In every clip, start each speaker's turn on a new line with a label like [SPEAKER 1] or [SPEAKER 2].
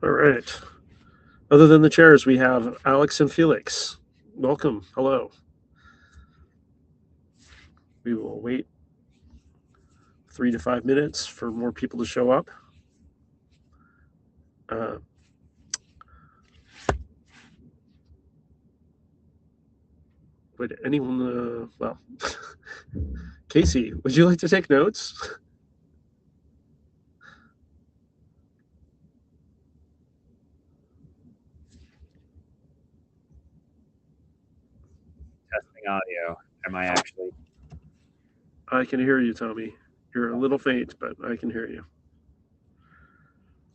[SPEAKER 1] All right. Other than the chairs, we have Alex and Felix. Welcome. Hello. We will wait 3 to 5 minutes for more people to show up. Would anyone, well, Casey, would you like to take notes?
[SPEAKER 2] Testing audio. Am I actually?
[SPEAKER 1] I can hear you, Tommy. You're a little faint, but I can hear you.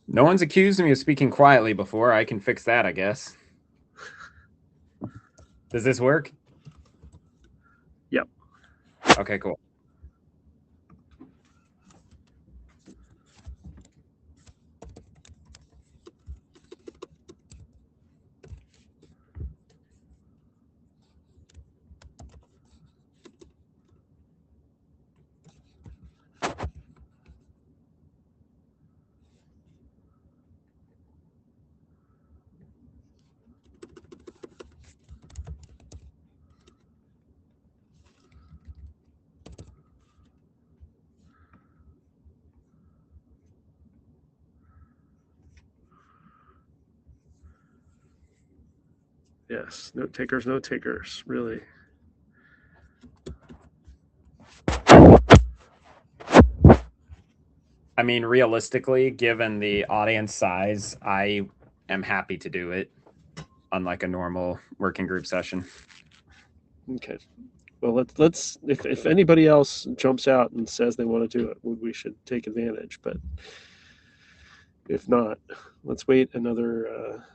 [SPEAKER 2] No one's accused me of speaking quietly before. I can fix that, I guess. Does this work?
[SPEAKER 1] Yep.
[SPEAKER 2] Okay, cool.
[SPEAKER 1] Yes, note takers, really.
[SPEAKER 2] I mean, realistically, given the audience size, I am happy to do it, unlike a normal working group session.
[SPEAKER 1] Okay. Well, let's if anybody else jumps out and says they want to do it, we should take advantage. But if not, let's wait another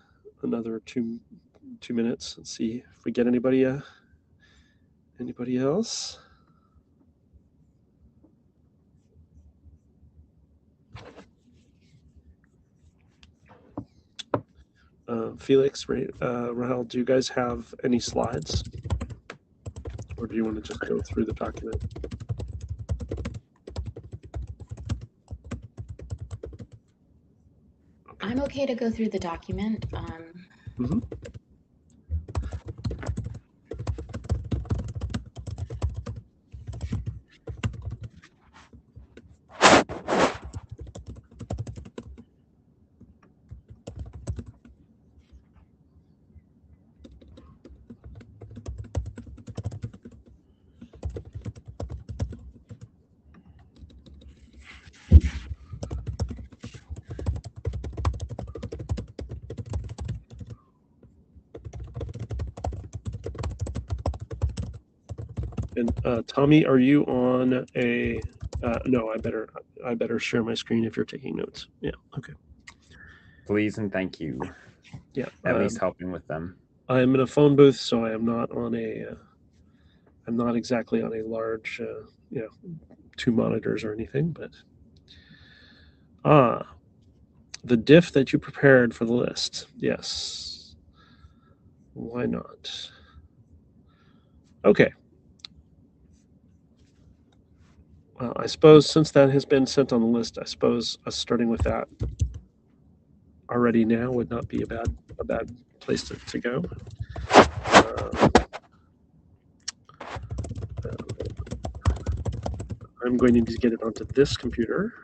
[SPEAKER 1] 2 minutes and see if we get anybody else. Felix, Rahel, do you guys have any slides, or do you want to just go through the document?
[SPEAKER 3] I'm okay to go through the document.
[SPEAKER 1] Mm-hmm. And Tommy, are you on a? No, I better share my screen if you're taking notes. Yeah. Okay.
[SPEAKER 2] Please and thank you.
[SPEAKER 1] Yeah.
[SPEAKER 2] At least helping with them.
[SPEAKER 1] I'm in a phone booth, so I am not on a. I'm not exactly on a large, 2 monitors or anything, but the diff that you prepared for the list. Yes. Why not? Okay. Well, I suppose since that has been sent on the list, I suppose us starting with that already now would not be a bad place to go. I'm going to need to get it onto this computer.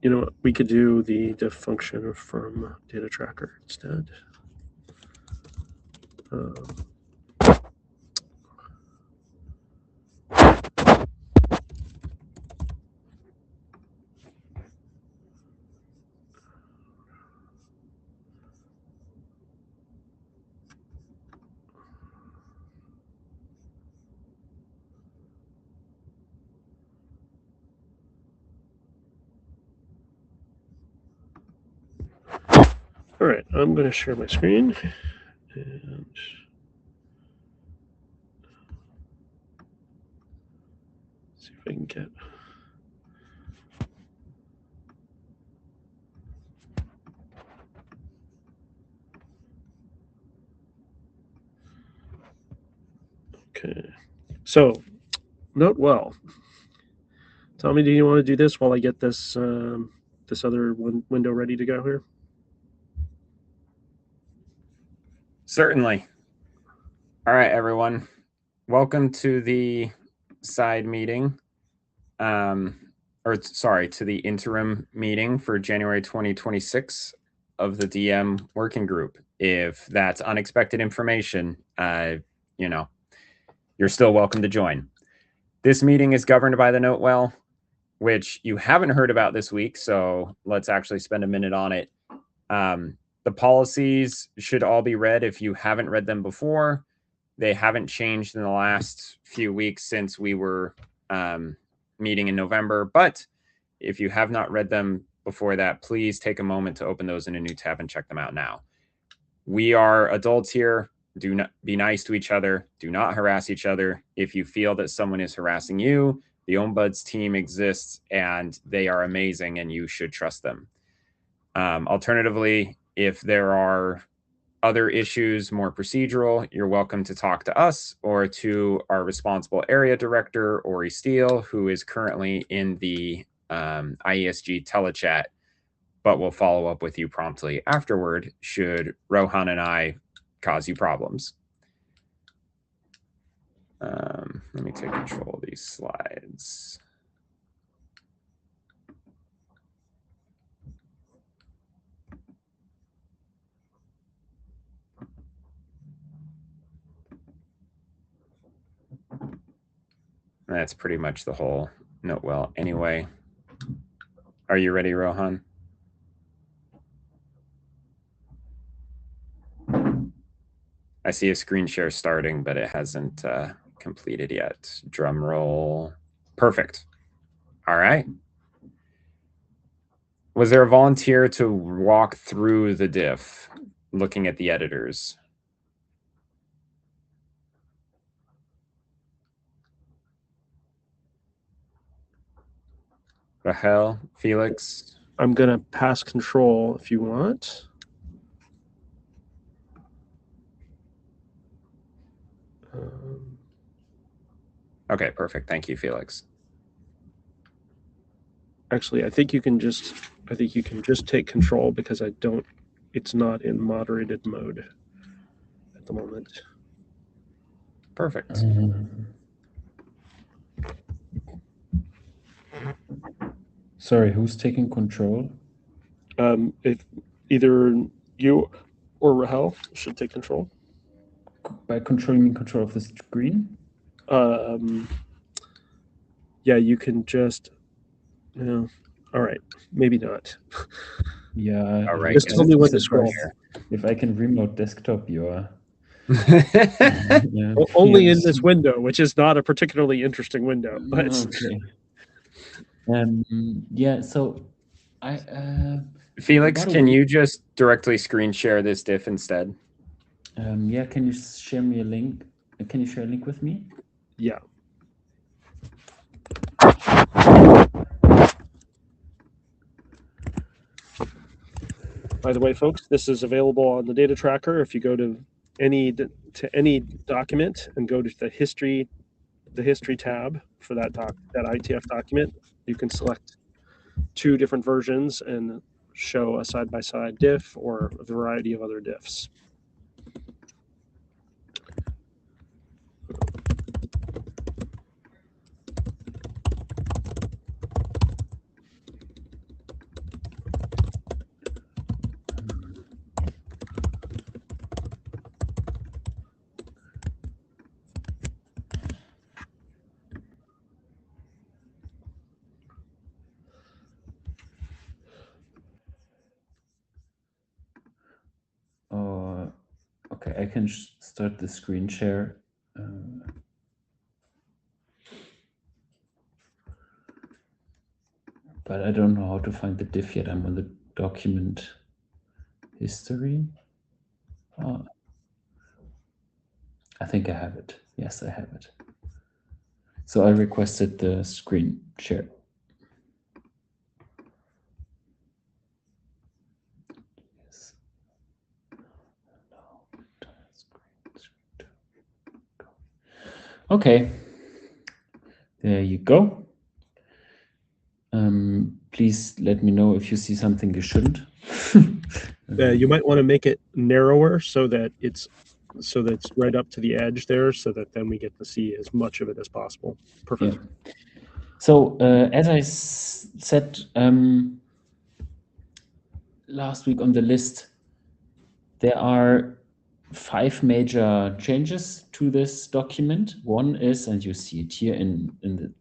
[SPEAKER 1] You know what? We could do the diff function from data tracker instead. All right, I'm going to share my screen and see if I can get. Okay, so note well. Tommy, do you want to do this while I get this this other window ready to go here?
[SPEAKER 2] Certainly. All right, everyone. Welcome to the side meeting, to the interim meeting for January 2026 of the DIEM working group. If that's unexpected information, you're still welcome to join. This meeting is governed by the Note Well, which you haven't heard about this week, so let's actually spend a minute on it. The policies should all be read if you haven't read them before. They haven't changed in the last few weeks since we were meeting in November, but if you have not read them before that, please take a moment to open those in a new tab and check them out now. We are adults here. Do not be nice to each other. Do not harass each other. If you feel that someone is harassing you, the Ombuds team exists and they are amazing and you should trust them. Alternatively, if there are other issues, more procedural, you're welcome to talk to us or to our responsible area director, Ori Steele, who is currently in the IESG telechat, but will follow up with you promptly afterward should Rohan and I cause you problems. Let me take control of these slides. That's pretty much the whole Note Well anyway. Are you ready, Rohan? I see a screen share starting, but it hasn't completed yet. Drum roll. Perfect. All right. Was there a volunteer to walk through the diff, looking at the editors? Rahel, Felix?
[SPEAKER 1] I'm going to pass control if you want.
[SPEAKER 2] Okay, perfect. Thank you, Felix.
[SPEAKER 1] Actually, I think you can just take control because it's not in moderated mode at the moment.
[SPEAKER 2] Perfect.
[SPEAKER 4] Sorry, who's taking control?
[SPEAKER 1] If either you or Rahel should take control.
[SPEAKER 4] By control, you mean control of the screen?
[SPEAKER 1] Yeah, you can just. All right, maybe not.
[SPEAKER 4] Yeah.
[SPEAKER 2] All right.
[SPEAKER 1] Just tell me when to scroll.
[SPEAKER 4] If I can remote desktop, you're.
[SPEAKER 1] Yeah, only in this window, which is not a particularly interesting window. But
[SPEAKER 4] okay. Yeah. So,
[SPEAKER 2] Felix, can you just directly screen share this diff instead?
[SPEAKER 4] Yeah. Can you share me a link? Can you share a link with me?
[SPEAKER 1] Yeah. By the way, folks, this is available on the data tracker. If you go to any document and go to the history tab for that IETF document, you can select two different versions and show a side-by-side diff or a variety of other diffs.
[SPEAKER 4] Okay, I can start the screen share. But I don't know how to find the diff yet. I'm on the document history. Oh, I think I have it. Yes, I have it. So I requested the screen share. Yes. Okay, there you go. Please let me know if you see something you shouldn't.
[SPEAKER 1] You might want to make it narrower so that it's right up to the edge there, so that then we get to see as much of it as possible. Perfect.
[SPEAKER 4] Yeah. So as I said last week on the list, there are 5 major changes to this document. One is, and you see it here in the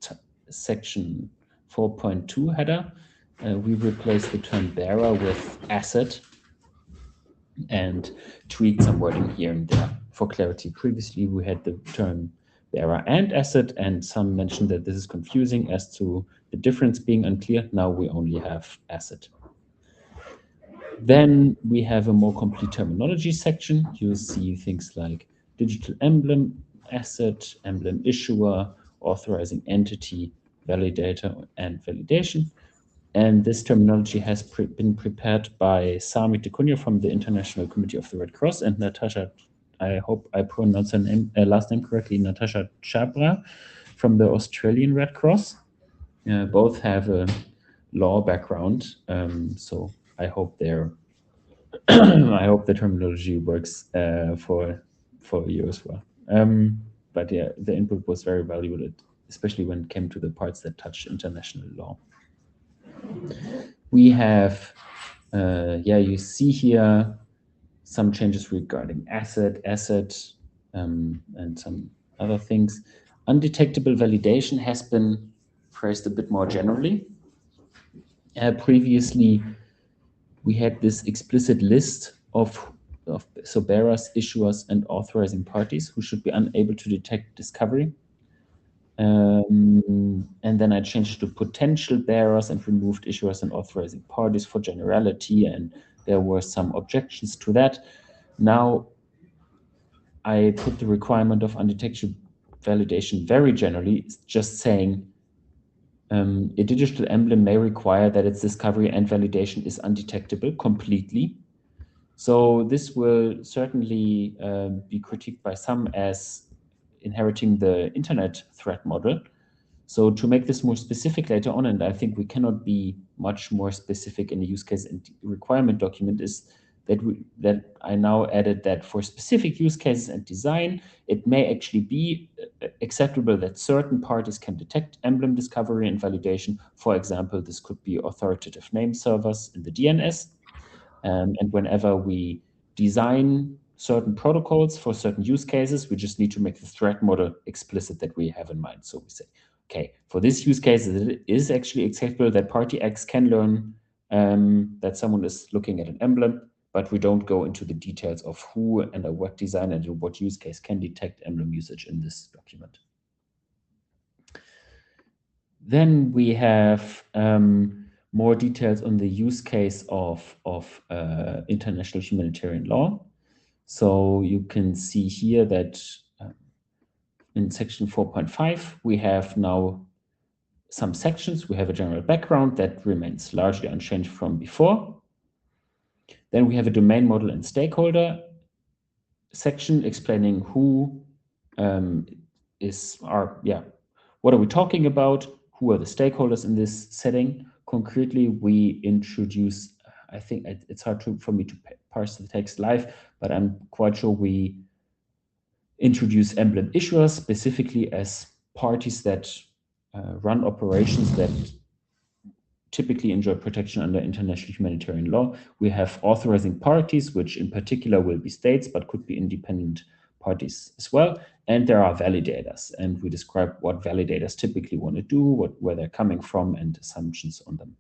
[SPEAKER 4] section 4.2 header, we replaced the term bearer with asset and tweaked some wording here and there for clarity. Previously, we had the term bearer and asset, and some mentioned that this is confusing as to the difference being unclear. Now we only have asset. Then we have a more complete terminology section. You'll see things like digital emblem, asset, emblem issuer, authorizing entity, validator, and validation. And this terminology has been prepared by Sami Tekunya from the International Committee of the Red Cross and Natasha, I hope I pronounced her name, last name correctly, Natasha Chabra from the Australian Red Cross. Both have a law background, so I hope I hope the terminology works for you as well. But yeah, the input was very valuable, especially when it came to the parts that touch international law. We have, you see here some changes regarding asset, and some other things. Undetectable validation has been phrased a bit more generally. Previously, we had this explicit list of bearers, issuers, and authorizing parties who should be unable to detect discovery. And then I changed to potential bearers and removed issuers and authorizing parties for generality, and there were some objections to that. Now I put the requirement of undetectable validation very generally, just saying a digital emblem may require that its discovery and validation is undetectable completely. So this will certainly be critiqued by some as inheriting the internet threat model. So to make this more specific later on, and I think we cannot be much more specific in the use case and requirement document, is that I now added that for specific use cases and design, it may actually be acceptable that certain parties can detect emblem discovery and validation. For example, this could be authoritative name servers in the DNS. And whenever we design certain protocols for certain use cases, we just need to make the threat model explicit that we have in mind. So we say, okay, for this use case, it is actually acceptable that party X can learn that someone is looking at an emblem, but we don't go into the details of who and a what design and what use case can detect emblem usage in this document. Then we have more details on the use case of international humanitarian law. So you can see here that in section 4.5, we have now some sections. We have a general background that remains largely unchanged from before. Then we have a domain model and stakeholder section explaining who what are we talking about? Who are the stakeholders in this setting? Concretely, we introduce, I think it's hard for me to parse the text live, but I'm quite sure we introduce emblem issuers specifically as parties that run operations that typically enjoy protection under international humanitarian law. We have authorizing parties, which in particular will be states, but could be independent parties as well. And there are validators, and we describe what validators typically want to do, where they're coming from, and assumptions on them.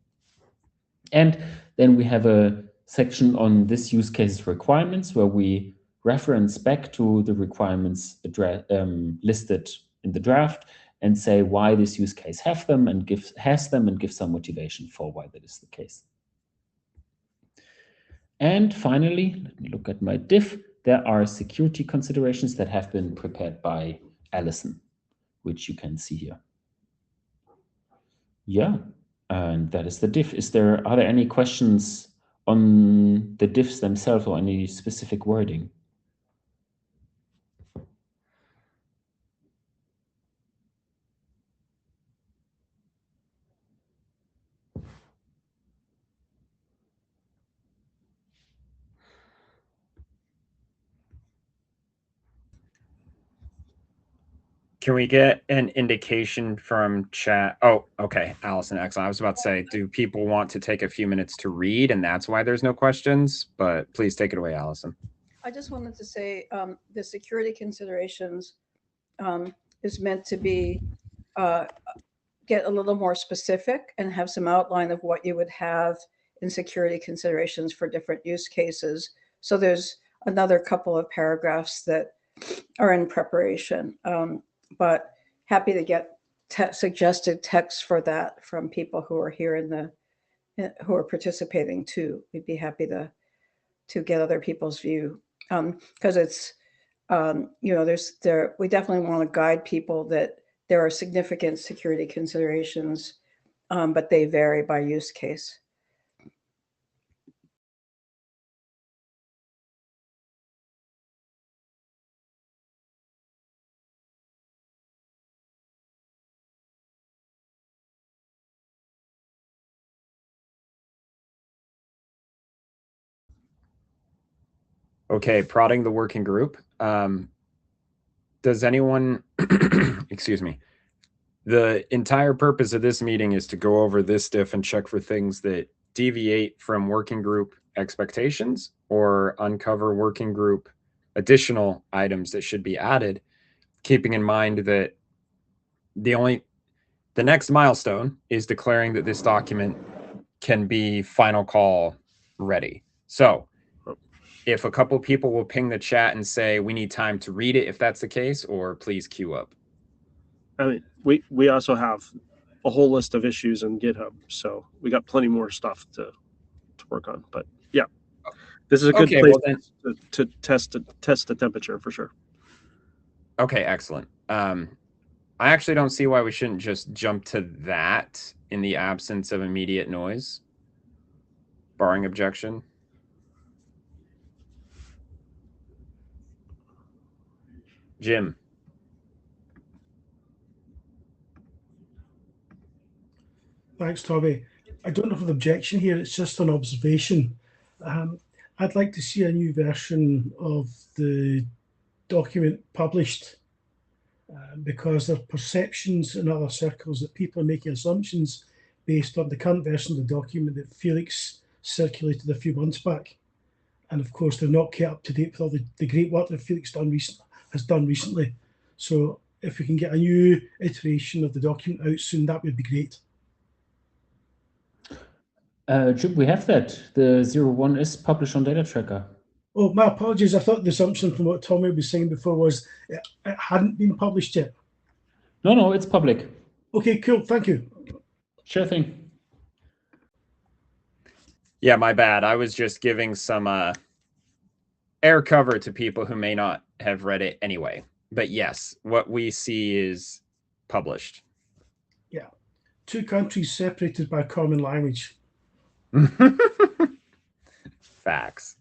[SPEAKER 4] And then we have a section on this use case's requirements, where we reference back to the requirements listed in the draft and say why this use case has them and give some motivation for why that is the case. And finally, let me look at my diff. There are security considerations that have been prepared by Alison, which you can see here. Yeah, and that is the diff. Are there any questions on the diffs themselves or any specific wording?
[SPEAKER 2] Can we get an indication from chat? Oh, okay, Allison, excellent. I was about to say, do people want to take a few minutes to read, and that's why there's no questions? But please take it away, Allison.
[SPEAKER 5] I just wanted to say the security considerations is meant to be get a little more specific and have some outline of what you would have in security considerations for different use cases. So there's another couple of paragraphs that are in preparation. But happy to get suggested text for that from people who are here who are participating too. We'd be happy to get other people's view because it's we definitely want to guide people that there are significant security considerations, but they vary by use case.
[SPEAKER 2] Okay, prodding the working group. Does anyone, excuse me, the entire purpose of this meeting is to go over this diff and check for things that deviate from working group expectations or uncover working group additional items that should be added, keeping in mind that the next milestone is declaring that this document can be final call ready. So if a couple people will ping the chat and say we need time to read it, if that's the case, or please queue up.
[SPEAKER 1] I mean, we also have a whole list of issues in GitHub, so we got plenty more stuff to work on. But yeah, this is a good place to test the temperature for sure.
[SPEAKER 2] Okay, excellent. I actually don't see why we shouldn't just jump to that in the absence of immediate noise, barring objection. Jim.
[SPEAKER 6] Thanks, Toby. I don't have an objection here. It's just an observation. I'd like to see a new version of the document published because there are perceptions in other circles that people are making assumptions based on the current version of the document that Felix circulated a few months back. And of course, they're not kept up to date with all the great work that Felix has done recently. So if we can get a new iteration of the document out soon, that would be great.
[SPEAKER 4] Jim, we have that. The 01 is published on Data Tracker.
[SPEAKER 6] Oh, my apologies. I thought the assumption from what Tommy was saying before was it hadn't been published yet.
[SPEAKER 4] No, it's public.
[SPEAKER 6] Okay, cool. Thank you.
[SPEAKER 4] Sure thing.
[SPEAKER 2] Yeah, my bad. I was just giving some air cover to people who may not have read it anyway. But yes, what we see is published.
[SPEAKER 6] Yeah. 2 countries separated by common language.
[SPEAKER 2] Facts.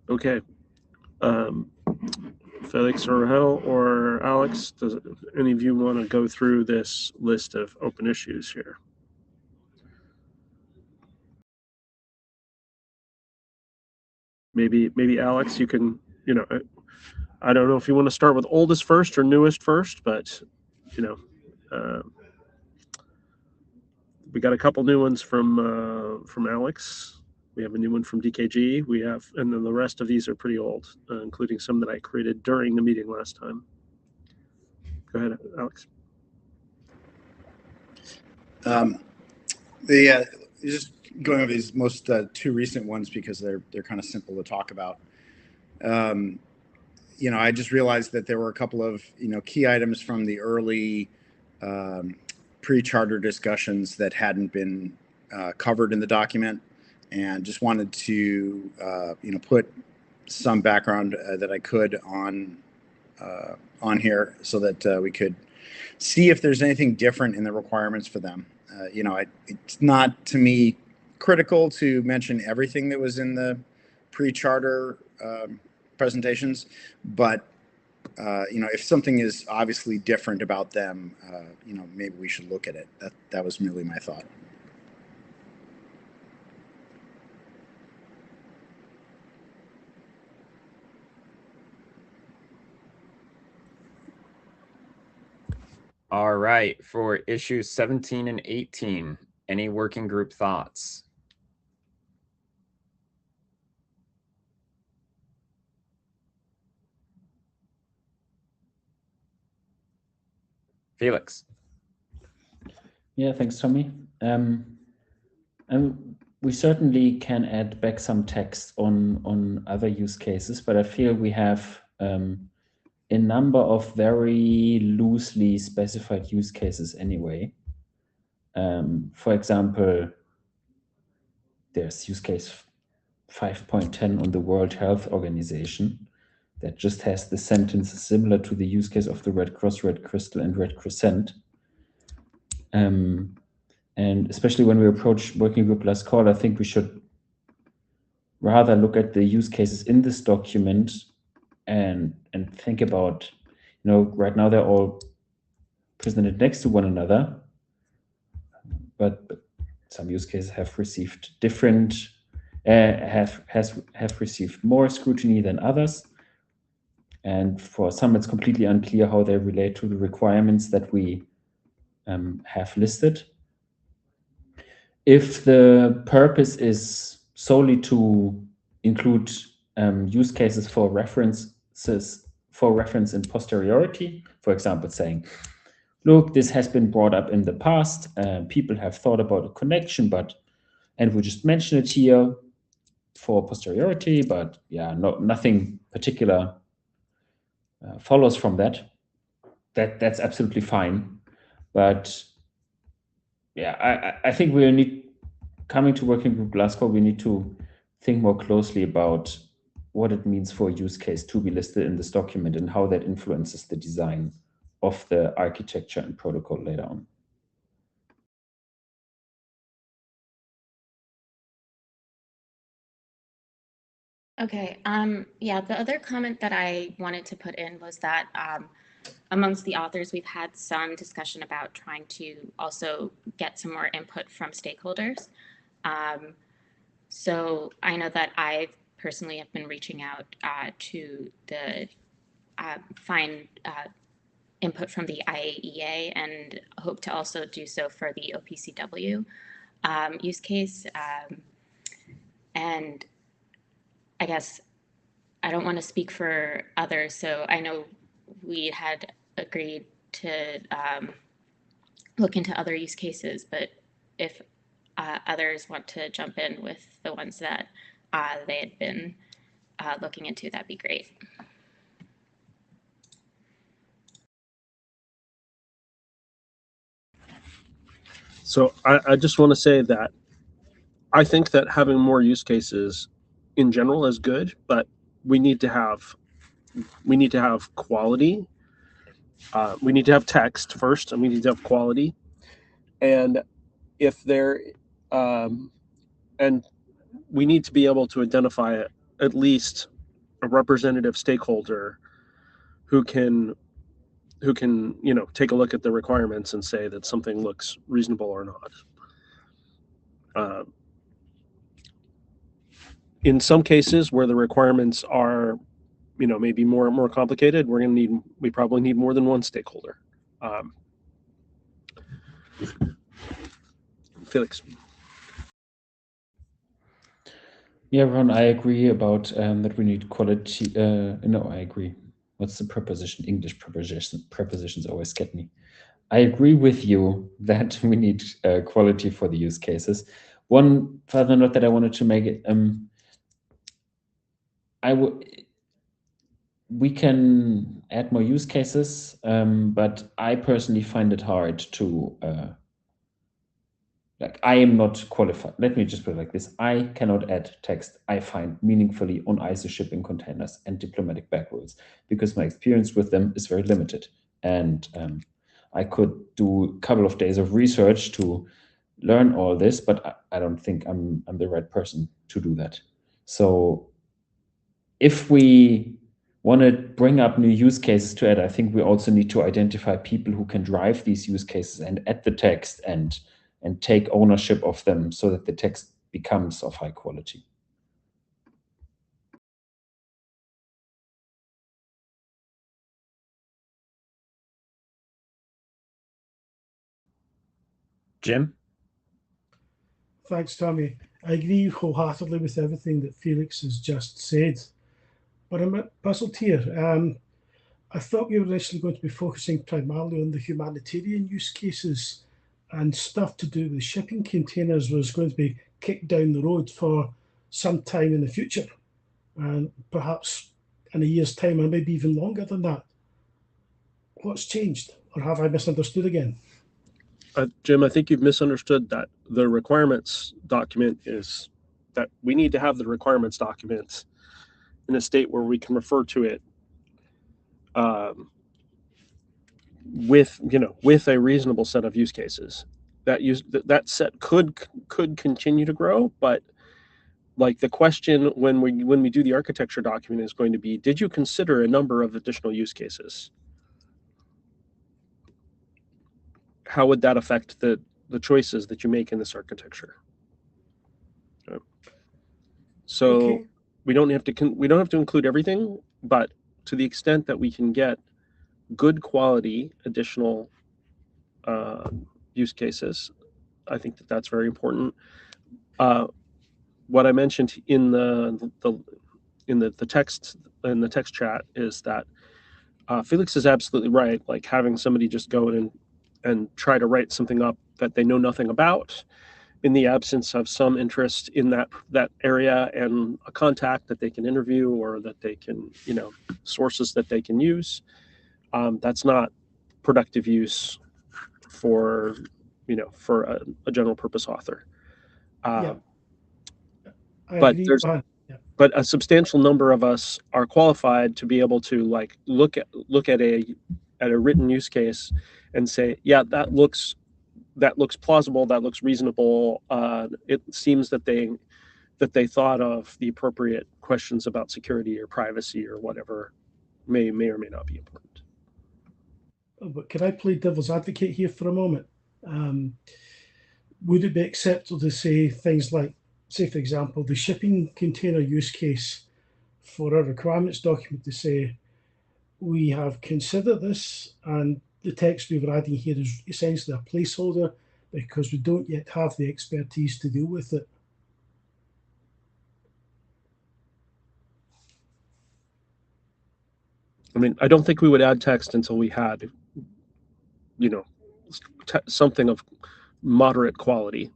[SPEAKER 1] Okay. Felix or Rahel or Alex, does any of you want to go through this list of open issues here? Maybe Alex, you can, I don't know if you want to start with oldest first or newest first, but, we got a couple new ones from Alex. We have a new one from DKG. We have, and then the rest of these are pretty old, including some that I created during the meeting last time. Go ahead, Alex.
[SPEAKER 7] Just going over these most two recent ones because they're kind of simple to talk about. I just realized that there were a couple of key items from the early pre-charter discussions that hadn't been covered in the document, and just wanted to put some background that I could on here so that we could see if there's anything different in the requirements for them. It's not, to me, critical to mention everything that was in the pre-charter presentations, but if something is obviously different about them, maybe we should look at it. That was merely my thought.
[SPEAKER 2] All right, for issues 17 and 18, any working group thoughts? Felix.
[SPEAKER 4] Yeah, thanks, Tommy. And we certainly can add back some text on other use cases, but I feel we have a number of very loosely specified use cases anyway. For example, there's use case 5.10 on the World Health Organization that just has the sentences similar to the use case of the Red Cross, Red Crystal, and Red Crescent. And especially when we approach working group last call, I think we should rather look at the use cases in this document and think about, right now they're all presented next to one another, but some use cases have received different, have received more scrutiny than others. And for some, it's completely unclear how they relate to the requirements that we have listed. If the purpose is solely to include use cases for reference in posteriority, for example, saying, look, this has been brought up in the past, people have thought about a connection, and we just mention it here for posteriority, but yeah, nothing particular follows from that. That's absolutely fine. But yeah, I think we need, coming to working group Glasgow, we need to think more closely about what it means for a use case to be listed in this document and how that influences the design of the architecture and protocol later on.
[SPEAKER 3] Okay, yeah, the other comment that I wanted to put in was that amongst the authors, we've had some discussion about trying to also get some more input from stakeholders. So I know that I personally have been reaching out to find input from the IAEA and hope to also do so for the OPCW use case. And I guess I don't want to speak for others, so I know we had agreed to look into other use cases, but if others want to jump in with the ones that they had been looking into, that'd be great.
[SPEAKER 1] So I just want to say that I think that having more use cases in general is good, but we need to have quality. We need to have text first, and we need to have quality. And if there, and we need to be able to identify at least a representative stakeholder who can take a look at the requirements and say that something looks reasonable or not. In some cases where the requirements are, maybe more complicated, we probably need more than one stakeholder. Felix.
[SPEAKER 4] Yeah, Ron, I agree about that we need quality. No, I agree. What's the preposition? English prepositions always get me. I agree with you that we need quality for the use cases. One further note that I wanted to make it, we can add more use cases, but I personally find it hard to I am not qualified. Let me just put it like this. I cannot add text I find meaningfully on ISO shipping containers and diplomatic bag rules because my experience with them is very limited. And I could do a couple of days of research to learn all this, but I don't think I'm the right person to do that. So if we want to bring up new use cases to add, I think we also need to identify people who can drive these use cases and add the text and take ownership of them so that the text becomes of high quality.
[SPEAKER 2] Jim?
[SPEAKER 6] Thanks, Tommy. I agree wholeheartedly with everything that Felix has just said, but I'm a bit puzzled here. I thought we were initially going to be focusing primarily on the humanitarian use cases, and stuff to do with shipping containers was going to be kicked down the road for some time in the future, and perhaps in a year's time, or maybe even longer than that. What's changed, or have I misunderstood again?
[SPEAKER 1] Jim, I think you've misunderstood that the requirements document is that we need to have the requirements document in a state where we can refer to it with a reasonable set of use cases. That set could continue to grow, but like the question when we do the architecture document is going to be, did you consider a number of additional use cases? How would that affect the choices that you make in this architecture? Okay. So
[SPEAKER 6] Okay.
[SPEAKER 1] we don't have to include everything, but to the extent that we can get good quality additional use cases, I think that that's very important. What I mentioned in the text chat is that Felix is absolutely right. Like having somebody just go in and try to write something up that they know nothing about, in the absence of some interest in that area and a contact that they can interview or that they can, sources that they can use. That's not productive use for a general purpose author.
[SPEAKER 6] Yeah. I
[SPEAKER 1] But
[SPEAKER 6] agree.
[SPEAKER 1] there's but a substantial number of us are qualified to be able to like look at a written use case and say, yeah, that looks plausible, that looks reasonable. It seems that they thought of the appropriate questions about security or privacy or whatever may or may not be important.
[SPEAKER 6] But can I play devil's advocate here for a moment? Would it be acceptable to say things like, say, for example, the shipping container use case for a requirements document to say, we have considered this and the text we were adding here is essentially a placeholder because we don't yet have the expertise to deal with it?
[SPEAKER 1] I mean, I don't think we would add text until we had, something of moderate quality.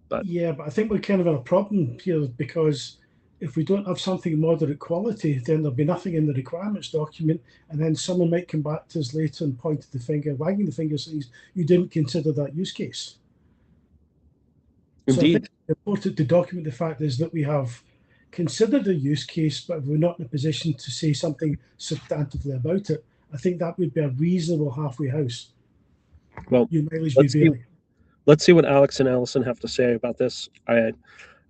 [SPEAKER 1] But
[SPEAKER 6] yeah, but I think we're kind of in a problem here because if we don't have something moderate quality, then there'll be nothing in the requirements document, and then someone might come back to us later and point the finger, wagging the finger, says you didn't consider that use case.
[SPEAKER 1] Indeed.
[SPEAKER 6] So I think it's important to document the fact is that we have considered a use case, but we're not in a position to say something substantively about it. I think that would be a reasonable halfway house.
[SPEAKER 1] Well,
[SPEAKER 6] your mileage may vary.
[SPEAKER 1] Let's see what Alex and Allison have to say about this.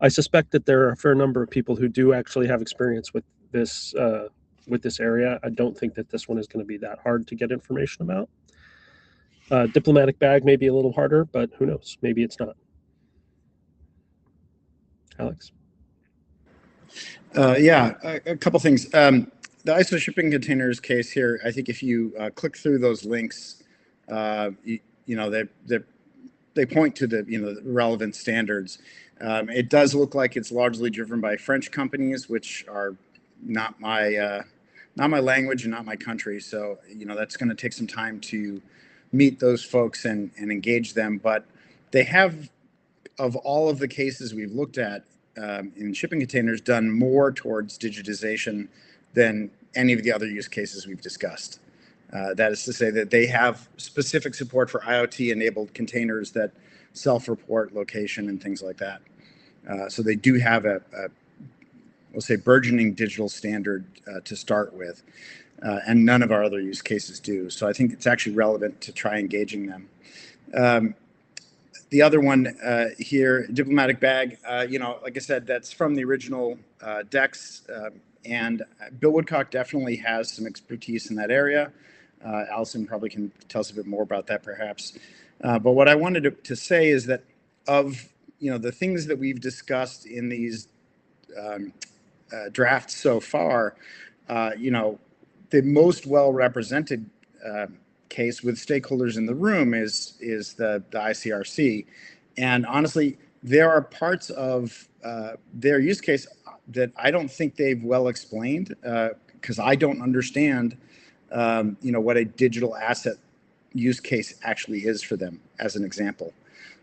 [SPEAKER 1] I suspect that there are a fair number of people who do actually have experience with this area. I don't think that this one is going to be that hard to get information about. Diplomatic bag may be a little harder, but who knows? Maybe it's not. Alex?
[SPEAKER 7] Yeah, a couple things. The ISO shipping containers case here, I think if you click through those links, they're they point to the the relevant standards. It does look like it's largely driven by French companies, which are not my language and not my country. So that's going to take some time to meet those folks and engage them. But they have, of all of the cases we've looked at in shipping containers, done more towards digitization than any of the other use cases we've discussed. That is to say that they have specific support for IoT-enabled containers that self-report location and things like that. So they do have we'll say, burgeoning digital standard to start with, and none of our other use cases do. So I think it's actually relevant to try engaging them. The other one here, diplomatic bag, like I said, that's from the original decks, and Bill Woodcock definitely has some expertise in that area. Allison probably can tell us a bit more about that, perhaps. But what I wanted to say is that of the things that we've discussed in these drafts so far, the most well represented case with stakeholders in the room is the ICRC, and honestly, there are parts of their use case that I don't think they've well explained, because I don't understand what a digital asset use case actually is for them, as an example.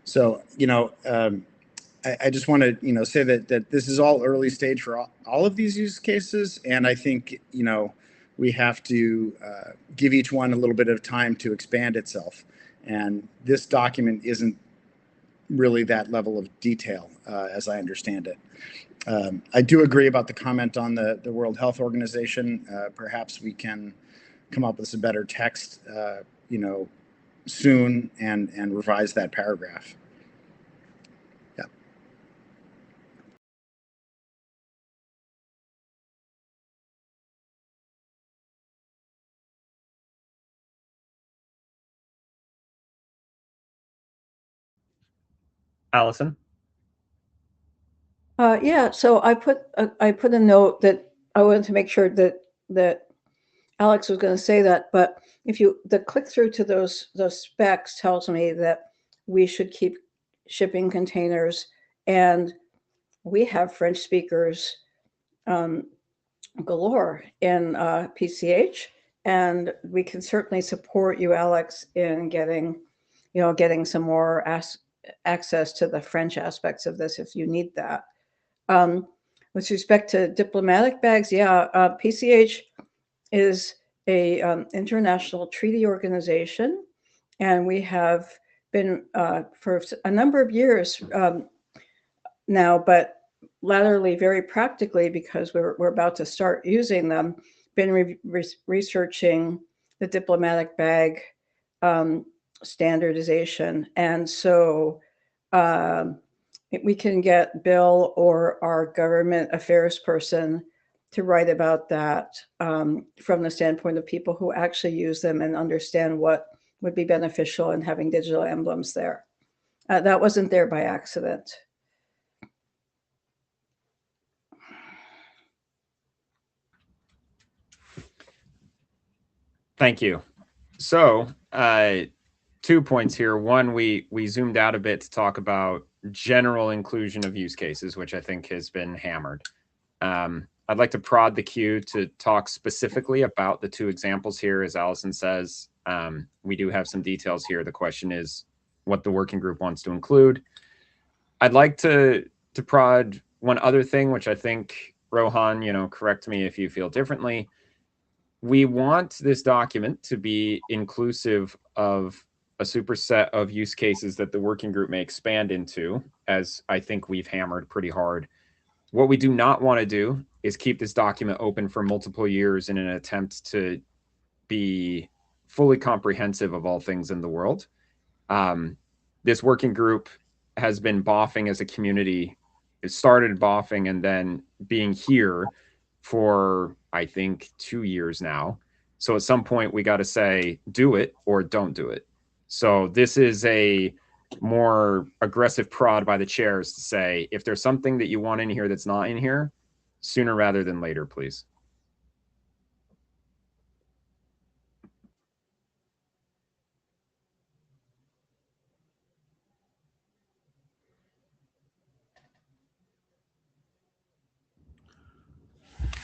[SPEAKER 7] So I just want to say that this is all early stage for all of these use cases, and I think we have to give each one a little bit of time to expand itself. And this document isn't really that level of detail, as I understand it. I do agree about the comment on the World Health Organization. Perhaps we can come up with some better text, soon and revise that paragraph. Yeah.
[SPEAKER 2] Allison?
[SPEAKER 5] Yeah, so I put a note that I wanted to make sure that Alex was going to say that, but if the click through to those specs tells me that we should keep shipping containers, and we have French speakers galore in PCH, and we can certainly support you, Alex, in getting some more access to the French aspects of this if you need that. With respect to diplomatic bags, PCH is a international treaty organization, and we have been for a number of years now, but latterly very practically, because we're about to start using them, been researching the diplomatic bag standardization. And so we can get Bill or our government affairs person to write about that from the standpoint of people who actually use them and understand what would be beneficial in having digital emblems there. That wasn't there by accident.
[SPEAKER 2] Thank you. So 2 points here. One, we zoomed out a bit to talk about general inclusion of use cases, which I think has been hammered. I'd like to prod the queue to talk specifically about the 2 examples here. As Allison says, we do have some details here. The question is what the working group wants to include. I'd like to prod one other thing, which I think, Rohan, correct me if you feel differently. We want this document to be inclusive of a superset of use cases that the working group may expand into, as I think we've hammered pretty hard. What we do not want to do is keep this document open for multiple years in an attempt to be fully comprehensive of all things in the world. This working group has been boffing as a community. It started boffing and then being here for, I think, 2 years now. So at some point we got to say, do it or don't do it. So this is a more aggressive prod by the chairs to say, if there's something that you want in here that's not in here, sooner rather than later, please.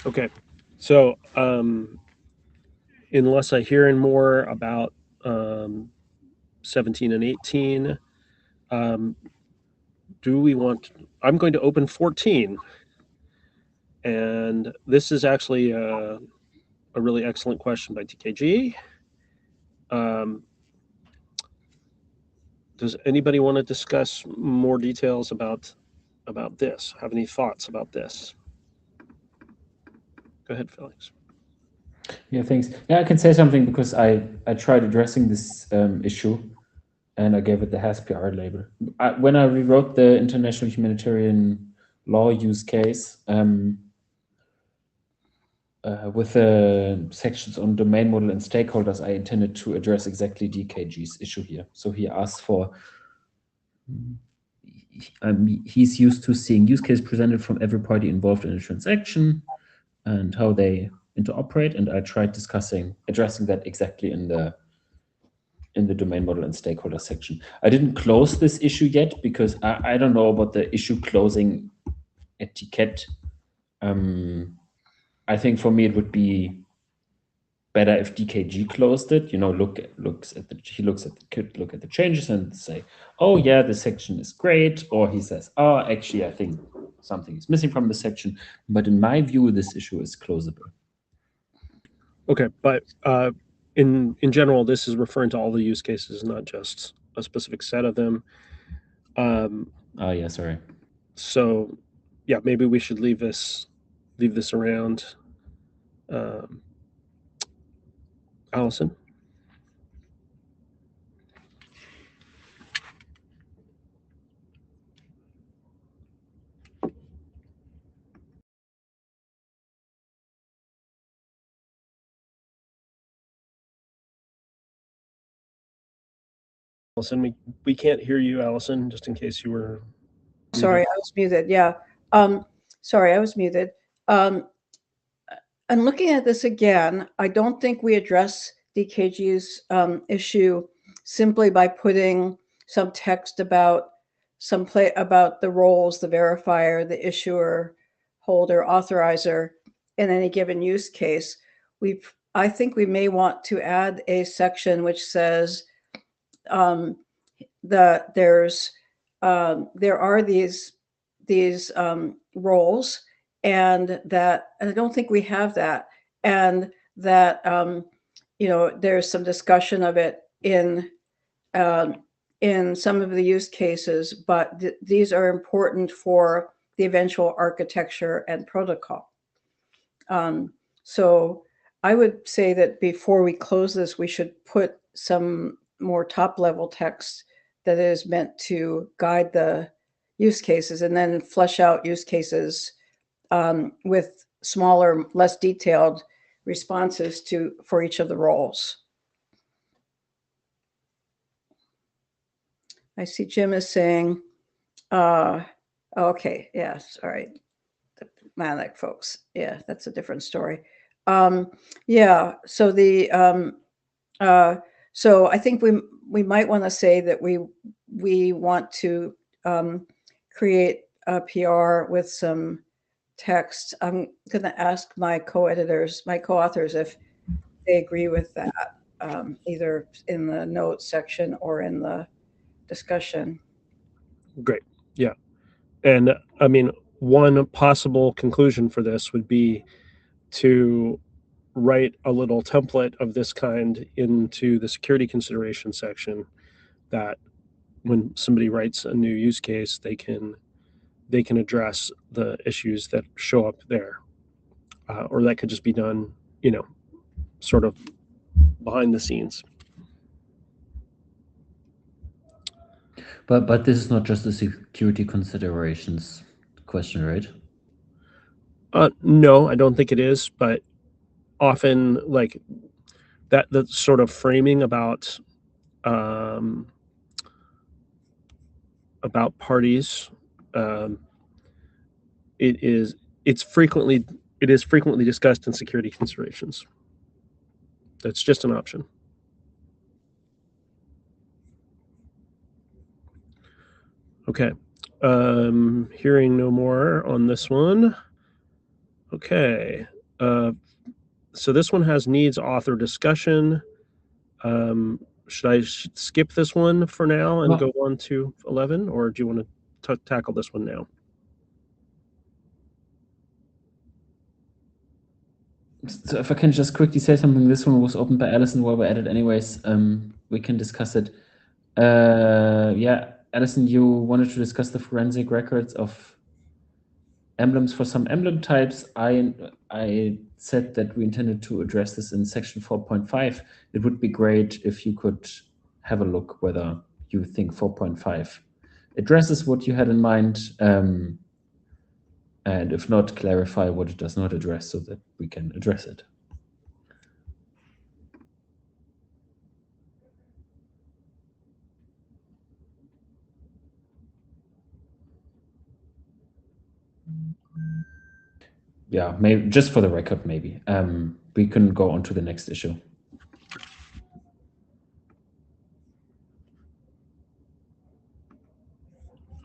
[SPEAKER 1] Okay, so unless I hear any more about 17 and 18, do we want? I'm going to open 14, and this is actually a really excellent question by TKG. Does anybody want to discuss more details about this? Have any thoughts about this? Go ahead, Felix.
[SPEAKER 4] Yeah, thanks. Yeah, I can say something because I tried addressing this issue, and I gave it the HASPR label. When I rewrote the international humanitarian law use case with the sections on domain model and stakeholders, I intended to address exactly DKG's issue here. So he asked for, he's used to seeing use case presented from every party involved in a transaction and how they interoperate, and I tried addressing that exactly in the domain model and stakeholder section. I didn't close this issue yet because I don't know about the issue closing etiquette. I think for me it would be better if DKG closed it. You know, look at the changes and say, oh yeah, the section is great, or he says, oh, actually I think something is missing from the section. But in my view, this issue is closable.
[SPEAKER 1] Okay, but in general, this is referring to all the use cases, not just a specific set of them.
[SPEAKER 4] Oh yeah, sorry.
[SPEAKER 1] So, yeah, maybe we should leave this around. Allison. Allison, we can't hear you, Allison, just in case you were.
[SPEAKER 5] Sorry, I was muted. Yeah. Sorry, I was muted. And looking at this again, I don't think we address DKG's issue simply by putting some text about about the roles, the verifier, the issuer, holder, authorizer in any given use case. I think we may want to add a section which says that there are these roles, and I don't think we have that, and that there's some discussion of it in some of the use cases, but these are important for the eventual architecture and protocol. So I would say that before we close this, we should put some more top-level text that is meant to guide the use cases, and then flesh out use cases with smaller, less detailed responses for each of the roles. I see Jim is saying, okay, yes, all right. The Manic folks, yeah, that's a different story. Yeah, so so I think we might want to say that we want to create a PR with some text. I'm going to ask my co-authors, if they agree with that, either in the notes section or in the discussion.
[SPEAKER 1] Great. Yeah. And I mean, one possible conclusion for this would be to write a little template of this kind into the security consideration section, that when somebody writes a new use case, they can address the issues that show up there, or that could just be done, sort of behind the scenes.
[SPEAKER 4] But this is not just a security considerations question, right?
[SPEAKER 1] No, I don't think it is, but often, like, that sort of framing about parties, it is frequently discussed in security considerations. That's just an option. Okay. Hearing no more on this one. Okay. So this one has needs author discussion. Should I skip this one for now and go on to 11, or do you want to tackle this one now?
[SPEAKER 4] So if I can just quickly say something, this one was opened by Alison while we're at it anyways. We can discuss it. Yeah, Alison, you wanted to discuss the forensic records of emblems for some emblem types. I said that we intended to address this in section 4.5. It would be great if you could have a look whether you think 4.5 addresses what you had in mind, and if not, clarify what it does not address so that we can address it. Yeah, maybe just for the record, maybe. We can go on to the next issue.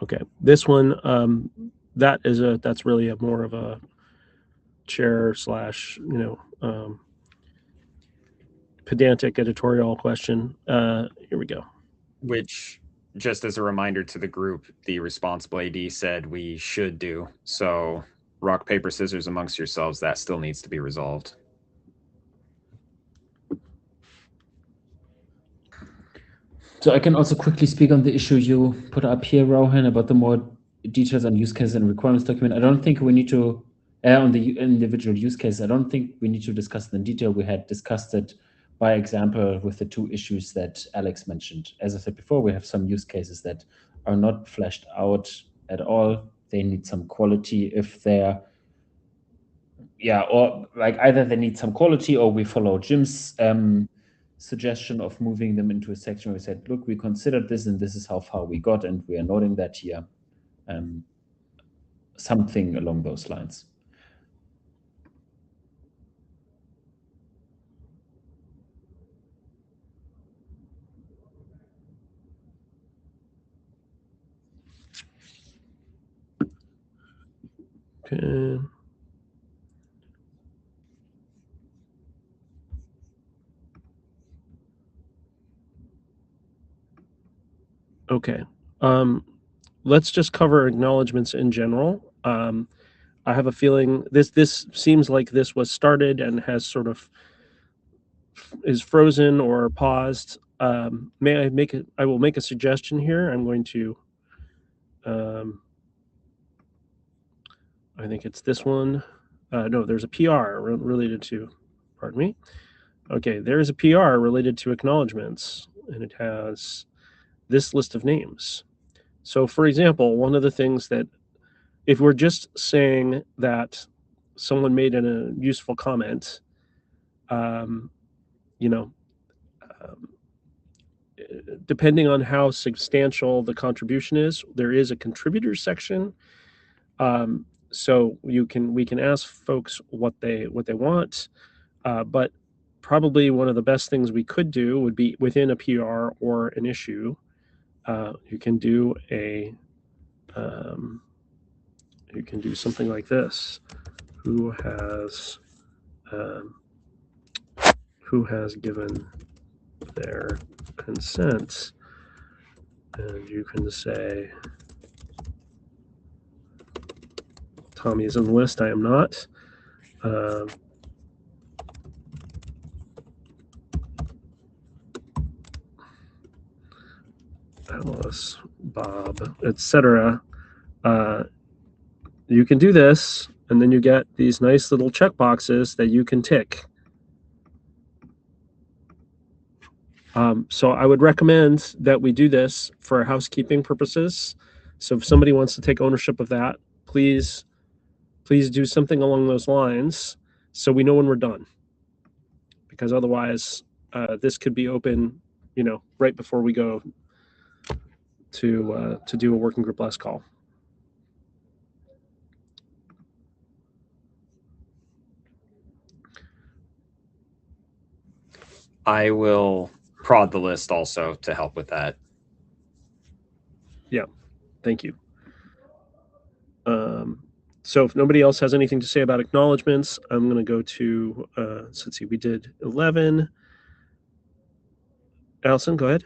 [SPEAKER 1] Okay, this one, that's really more of a chair / pedantic editorial question. Here we go.
[SPEAKER 2] Which, just as a reminder to the group, the responsible AD said we should do. So rock, paper, scissors amongst yourselves, that still needs to be resolved.
[SPEAKER 4] So I can also quickly speak on the issue you put up here, Rohan, about the more details on use cases and requirements document. I don't think we need to, on the individual use cases, I don't think we need to discuss it in detail. We had discussed it by example with the 2 issues that Alex mentioned. As I said before, we have some use cases that are not fleshed out at all. They need some quality if they're, or like either they need some quality or we follow Jim's suggestion of moving them into a section where we said, look, we considered this and this is how far we got and we are noting that here. Something along those lines.
[SPEAKER 1] Okay. Okay. Let's just cover acknowledgements in general. I have a feeling this seems like this was started and has sort of is frozen or paused. May I make it? I will make a suggestion here. I'm going to. I think it's this one. No, there's a PR related to. Pardon me. Okay, there's a PR related to acknowledgements, and it has this list of names. So, for example, one of the things that, if we're just saying that someone made a useful comment, depending on how substantial the contribution is, there is a contributor section. So we can ask folks what they want, but probably one of the best things we could do would be within a PR or an issue. You can do something like this: who has given their consent, and you can say Tommy is on the list. I am not. Alice, Bob, etc. You can do this, and then you get these nice little check boxes that you can tick. So I would recommend that we do this for housekeeping purposes. So if somebody wants to take ownership of that, please do something along those lines so we know when we're done. Because otherwise, this could be open, right before we go to do a working group last call.
[SPEAKER 2] I will prod the list also to help with that.
[SPEAKER 1] Yeah, thank you. So if nobody else has anything to say about acknowledgements, I'm going to go to, so let's see, we did 11. Allison, go ahead.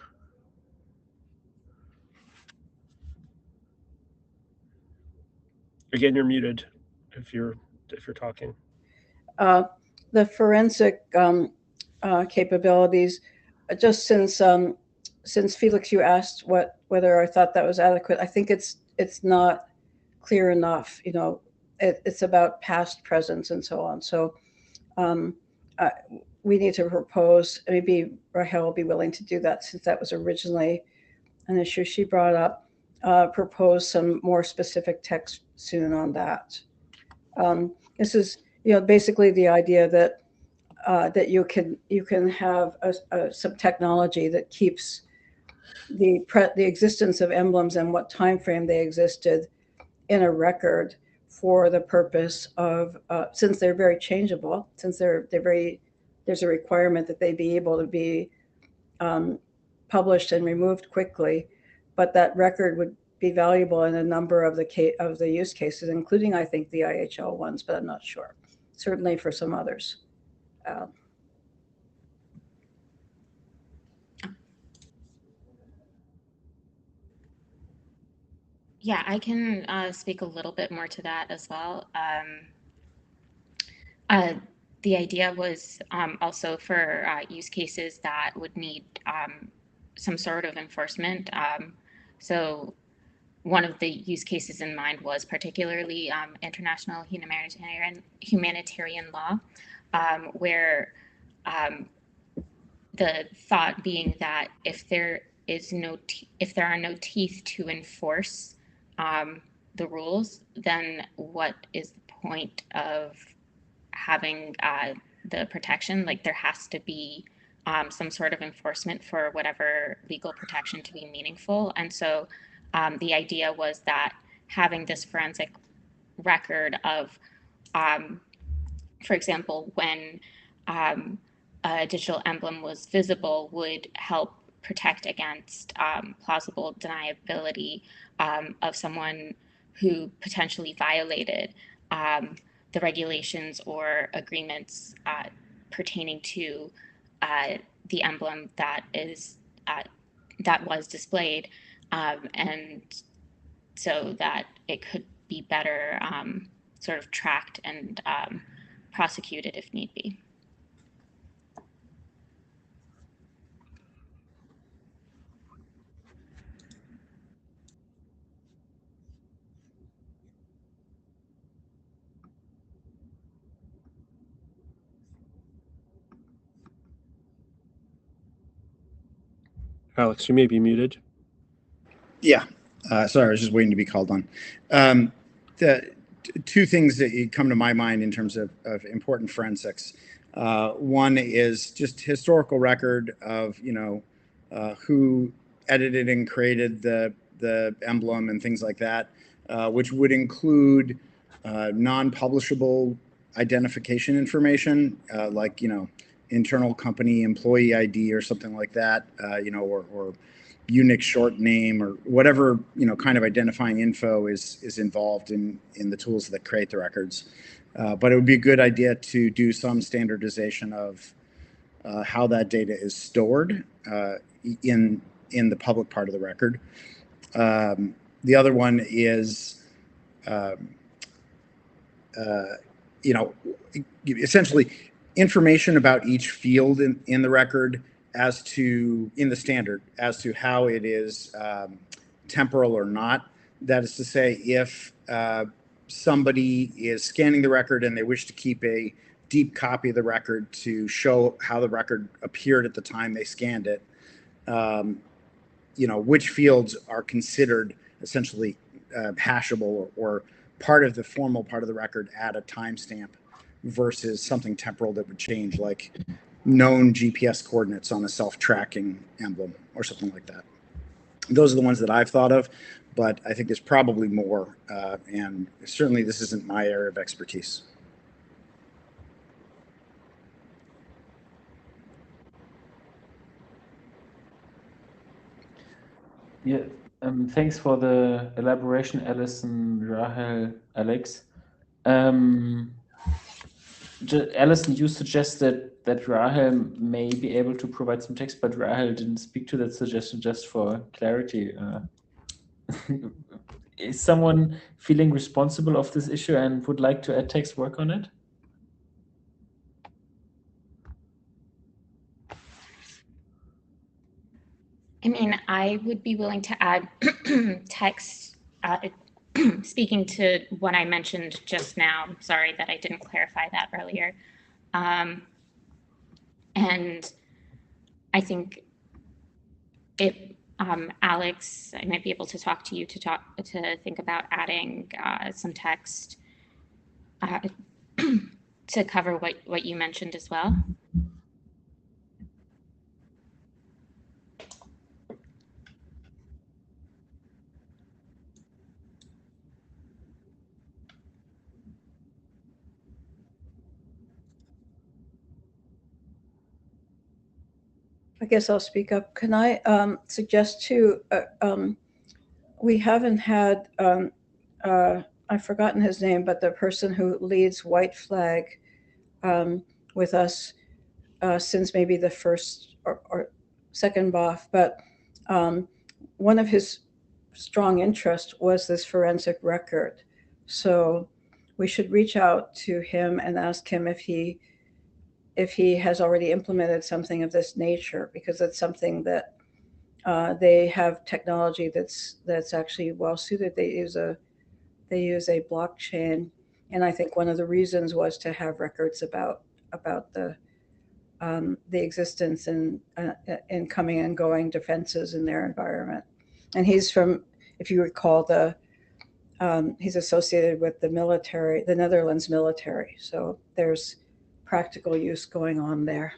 [SPEAKER 1] Again, you're muted if you're talking.
[SPEAKER 5] The forensic capabilities, just since Felix, you asked whether I thought that was adequate. I think it's not clear enough. You know, it's about past, presence, and so on. So we need to propose. Maybe Rahel will be willing to do that, since that was originally an issue she brought up. Propose some more specific text soon on that. This is, you know, basically the idea that that you can have some technology that keeps the existence of emblems and what time frame they existed in a record for the purpose of, since they're very changeable, since they're very, there's a requirement that they be able to be published and removed quickly, but that record would be valuable in a number of the use cases, including, I think, the IHL ones, but I'm not sure. Certainly for some others.
[SPEAKER 3] Yeah, I can speak a little bit more to that as well. The idea was also for use cases that would need some sort of enforcement. So one of the use cases in mind was particularly international humanitarian law, where the thought being that if there are no teeth to enforce the rules, then what is the point of having the protection? Like, there has to be some sort of enforcement for whatever legal protection to be meaningful. And so the idea was that having this forensic record of, for example, when a digital emblem was visible, would help protect against plausible deniability of someone who potentially violated the regulations or agreements pertaining to the emblem that was displayed, and so that it could be better sort of tracked and prosecuted if need be.
[SPEAKER 1] Alex, you may be muted.
[SPEAKER 7] Yeah. Sorry, I was just waiting to be called on. The two things that come to my mind in terms of important forensics. One is just historical record of, you know, who edited and created the emblem and things like that, which would include non-publishable identification information, like, you know, internal company employee ID or something like that, you know, or Unix short name or whatever, you know, kind of identifying info is involved in the tools that create the records. But it would be a good idea to do some standardization of how that data is stored in the public part of the record. The other one is, you know, essentially information about each field in the record as to, in the standard, as to how it is temporal or not. That is to say, if somebody is scanning the record and they wish to keep a deep copy of the record to show how the record appeared at the time they scanned it, you know, which fields are considered essentially hashable or part of the formal part of the record at a timestamp versus something temporal that would change, like known GPS coordinates on a self-tracking emblem or something like that. Those are the ones that I've thought of, but I think there's probably more, and certainly this isn't my area of expertise.
[SPEAKER 4] Yeah, thanks for the elaboration, Alison, Rahel, Alex. Alison, you suggested that Rahel may be able to provide some text, but Rahel didn't speak to that suggestion. Just for clarity, is someone feeling responsible of this issue and would like to add text work on it?
[SPEAKER 3] I mean, I would be willing to add text, speaking to what I mentioned just now. I'm sorry that I didn't clarify that earlier. And I think Alex, I might be able to talk to you to think about adding some text to cover what you mentioned as well.
[SPEAKER 5] I guess I'll speak up. Can I suggest too, we haven't had, I've forgotten his name, but the person who leads White Flag with us since maybe the first or second BOF, but one of his strong interests was this forensic record. So we should reach out to him and ask him if he has already implemented something of this nature, because it's something that they have technology that's actually well suited. They use a blockchain, and I think one of the reasons was to have records about the existence and coming and going defenses in their environment. And he's from, if you recall, he's associated with the military, the Netherlands military. So there's practical use going on there.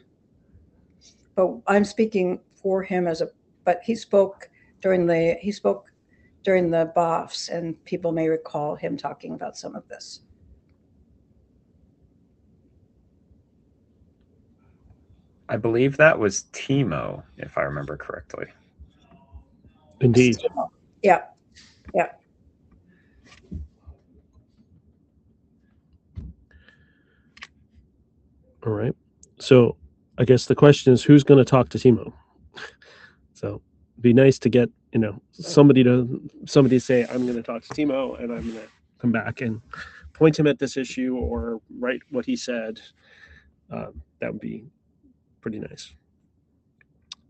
[SPEAKER 5] But I'm speaking for him but he spoke during the BOFs, and people may recall him talking about some of this.
[SPEAKER 2] I believe that was Timo, if I remember correctly.
[SPEAKER 1] Indeed.
[SPEAKER 5] Yeah. Yeah.
[SPEAKER 1] All right. So I guess the question is, who's going to talk to Timo? So it'd be nice to get, somebody to say, I'm going to talk to Timo, and I'm going to come back and point him at this issue or write what he said. That would be pretty nice.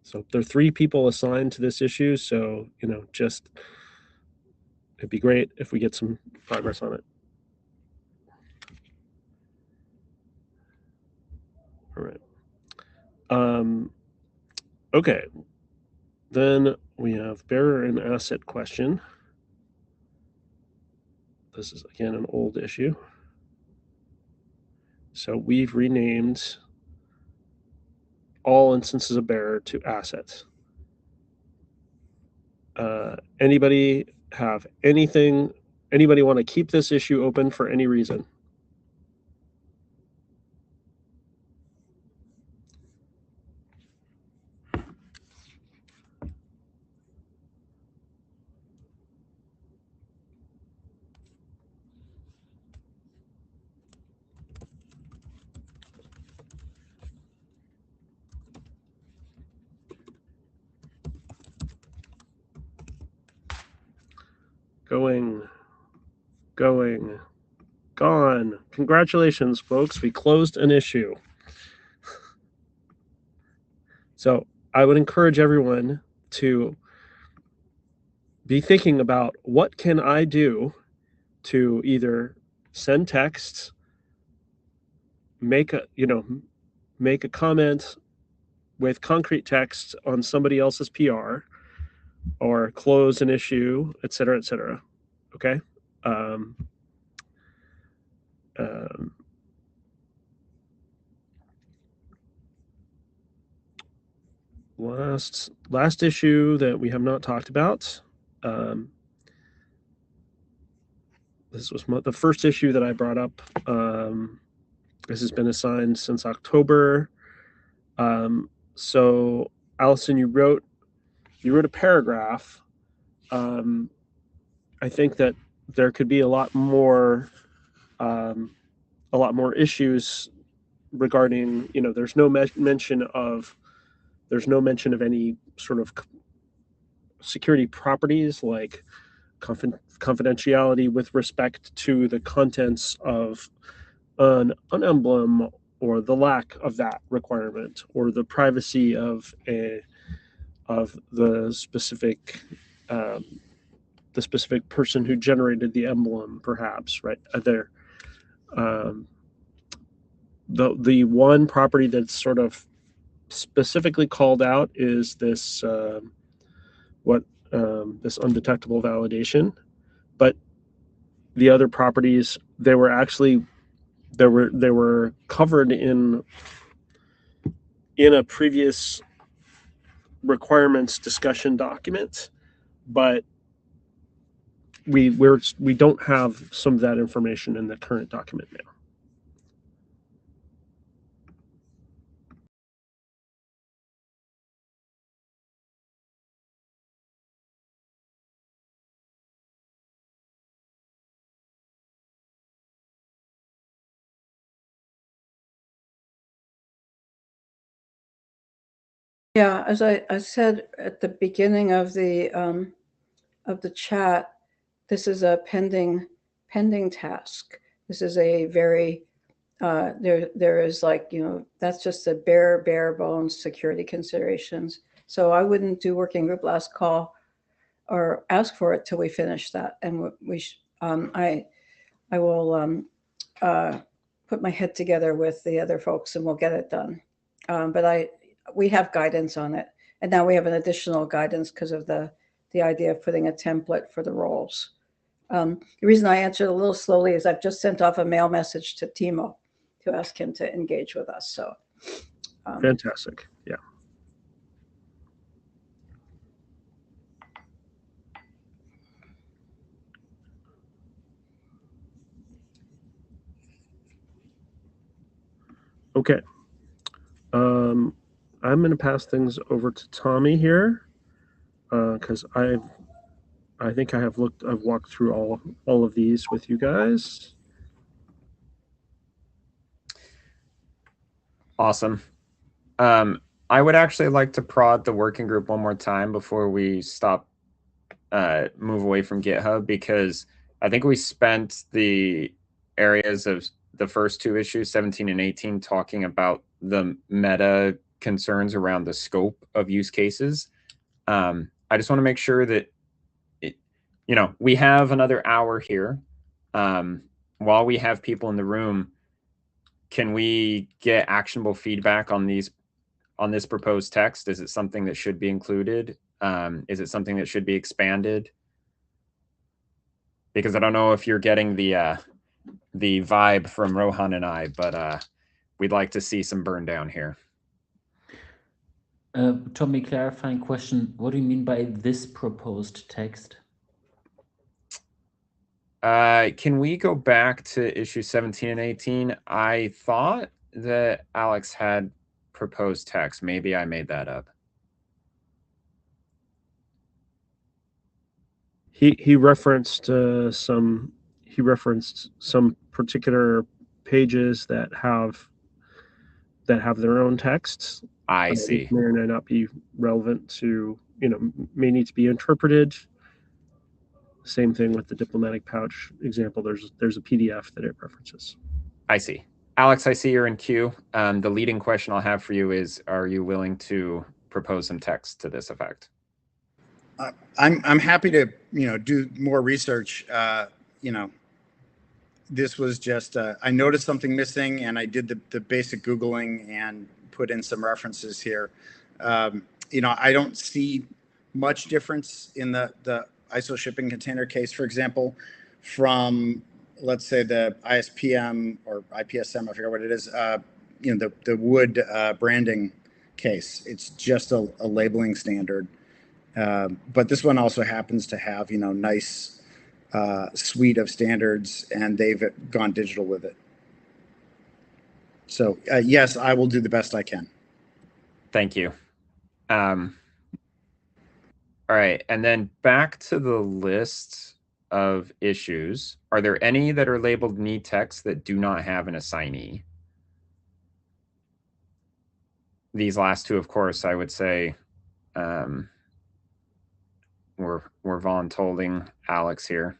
[SPEAKER 1] So there are 3 people assigned to this issue. So, just it'd be great if we get some progress on it. All right. Okay. Then we have bearer and asset question. This is, again, an old issue. So we've renamed all instances of bearer to assets. Anybody have anything? Anybody want to keep this issue open for any reason? Going, gone. Congratulations, folks. We closed an issue. So I would encourage everyone to be thinking about, what can I do to either send texts, make a comment with concrete text on somebody else's PR, or close an issue, et cetera, et cetera. Okay. Last issue that we have not talked about. This was the first issue that I brought up. This has been assigned since October. So Allison, you wrote a paragraph. I think that there could be a lot more a lot more issues regarding, there's no mention of any sort of security properties like confidentiality with respect to the contents of an emblem, or the lack of that requirement, or the privacy of the specific person who generated the emblem, perhaps, right there. The one property that's sort of specifically called out is this this undetectable validation, but the other properties, they were covered in a previous requirements discussion document, but we don't have some of that information in the current document now.
[SPEAKER 5] Yeah, as I said at the beginning of the chat, this is a pending task. This is a very there is, like, that's just the bare bones security considerations. So I wouldn't do working group last call or ask for it till we finish that. And I will put my head together with the other folks and we'll get it done. But we have guidance on it. And now we have an additional guidance because of the idea of putting a template for the roles. The reason I answered a little slowly is I've just sent off a mail message to Timo to ask him to engage with us. So
[SPEAKER 1] fantastic. Yeah. Okay. I'm going to pass things over to Tommy here, because I think I've walked through all of these with you guys.
[SPEAKER 2] Awesome. I would actually like to prod the working group one more time before we move away from GitHub, because I think we spent the areas of the first two issues, 17 and 18, talking about the meta concerns around the scope of use cases. I just want to make sure that we have another hour here. While we have people in the room, can we get actionable feedback on this proposed text? Is it something that should be included? Is it something that should be expanded? Because I don't know if you're getting the vibe from Rohan and I, but we'd like to see some burn down here.
[SPEAKER 4] Tommy, clarifying question. What do you mean by this proposed text?
[SPEAKER 2] Can we go back to issue 17 and 18? I thought that Alex had proposed text. Maybe I made that up.
[SPEAKER 1] He referenced some particular pages that have their own texts.
[SPEAKER 2] I see.
[SPEAKER 1] May or may not be relevant to, may need to be interpreted. Same thing with the diplomatic pouch example. There's a PDF that it references.
[SPEAKER 2] I see. Alex, I see you're in queue. The leading question I'll have for you is, are you willing to propose some text to this effect?
[SPEAKER 7] I'm happy to do more research. This was just I noticed something missing, and I did the basic Googling and put in some references here. I don't see much difference in the ISO shipping container case, for example, from, let's say, the ISPM or IPSM, I forget what it is, the wood branding case. It's just a labeling standard. But this one also happens to have, nice suite of standards, and they've gone digital with it. So yes, I will do the best I can.
[SPEAKER 2] Thank you. All right, and then back to the list. of issues. Are there any that are labeled need text that do not have an assignee? These last two, of course, I would say we're voluntolding Alex here.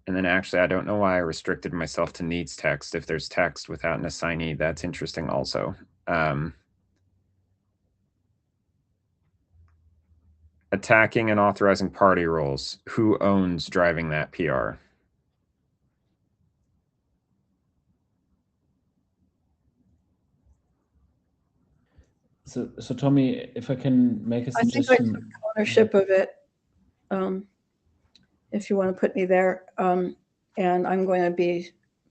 [SPEAKER 2] And then actually, I don't know why I restricted myself to needs text. If there's text without an assignee, that's interesting also. Attacking and authorizing party roles. Who owns driving that PR?
[SPEAKER 4] So Tommy, if I can make a
[SPEAKER 5] I think I
[SPEAKER 4] suggestion.
[SPEAKER 5] took ownership of it. If you want to put me there, and I'm going to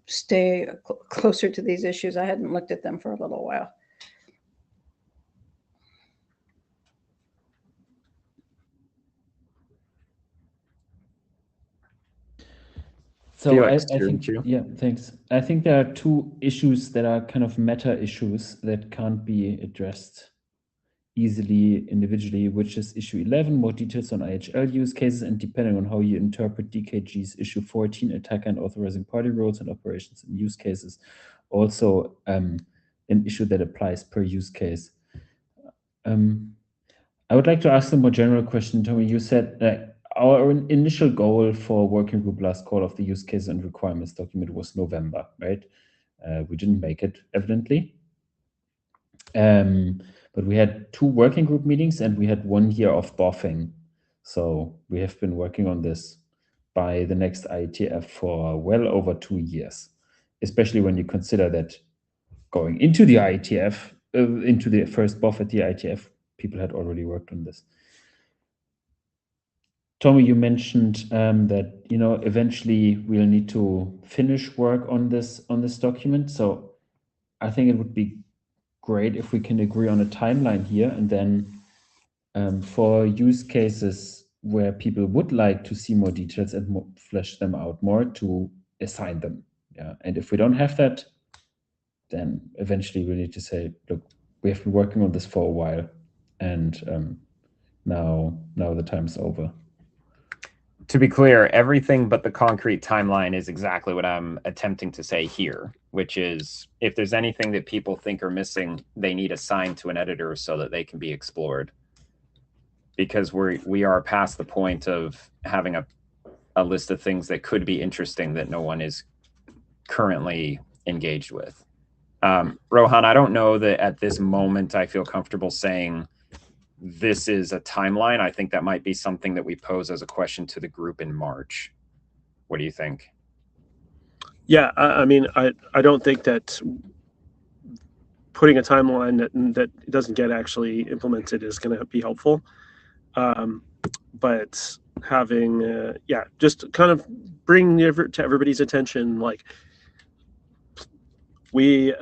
[SPEAKER 5] stay closer to these issues. I hadn't looked at them for a little while.
[SPEAKER 4] So
[SPEAKER 2] Felix,
[SPEAKER 4] I think, yeah, thanks. I think there are two issues that are kind of meta issues that can't be addressed easily individually, which is issue 11, more details on IHL use cases, and depending on how you interpret DKG's issue 14, attacker and authorizing party roles and operations and use cases, also an issue that applies per use case. I would like to ask a more general question, Tommy. You said that our initial goal for working group last call of the use case and requirements document was November, right? We didn't make it, evidently. But we had 2 working group meetings and we had 1 year of BOFing. So we have been working on this by the next IETF for well over 2 years, especially when you consider that going into the IETF, into the first BOF at the IETF, people had already worked on this. Tommy, you mentioned that eventually we'll need to finish work on this document. So I think it would be great if we can agree on a timeline here, and then for use cases where people would like to see more details and flesh them out more, to assign them. Yeah, and if we don't have that, then eventually we need to say, look, we have been working on this for a while, and now the time's over.
[SPEAKER 2] To be clear, everything but the concrete timeline is exactly what I'm attempting to say here, which is if there's anything that people think are missing, they need assigned to an editor so that they can be explored. Because we are past the point of having a list of things that could be interesting that no one is currently engaged with. Rohan, I don't know that at this moment I feel comfortable saying this is a timeline. I think that might be something that we pose as a question to the group in March. What do you think?
[SPEAKER 1] Yeah, I mean, I don't think that putting a timeline that doesn't get actually implemented is going to be helpful. But having, just kind of bring to everybody's attention, like we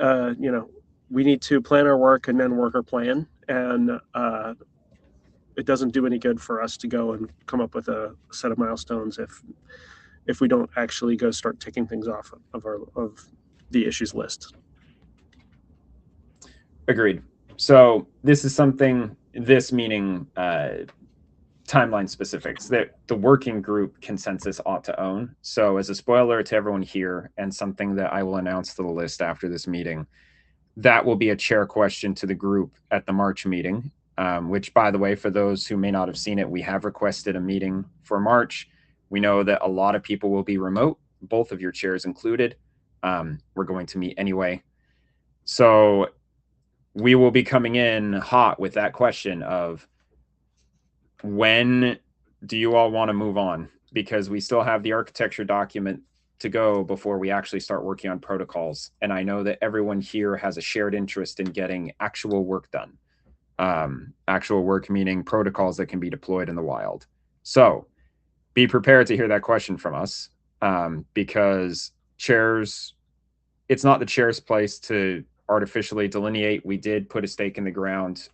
[SPEAKER 1] need to plan our work and then work our plan, and it doesn't do any good for us to go and come up with a set of milestones if we don't actually go start ticking things off of the issues list.
[SPEAKER 2] Agreed. So this is something, this meaning timeline specifics, that the working group consensus ought to own. So as a spoiler to everyone here, and something that I will announce to the list after this meeting, that will be a chair question to the group at the March meeting, which, by the way, for those who may not have seen it, we have requested a meeting for March. We know that a lot of people will be remote, both of your chairs included. We're going to meet anyway. So we will be coming in hot with that question of, when do you all want to move on? Because we still have the architecture document to go before we actually start working on protocols. And I know that everyone here has a shared interest in getting actual work done. Actual work meaning protocols that can be deployed in the wild. So be prepared to hear that question from us, because chairs, it's not the chair's place to artificially delineate. We did put a stake in the ground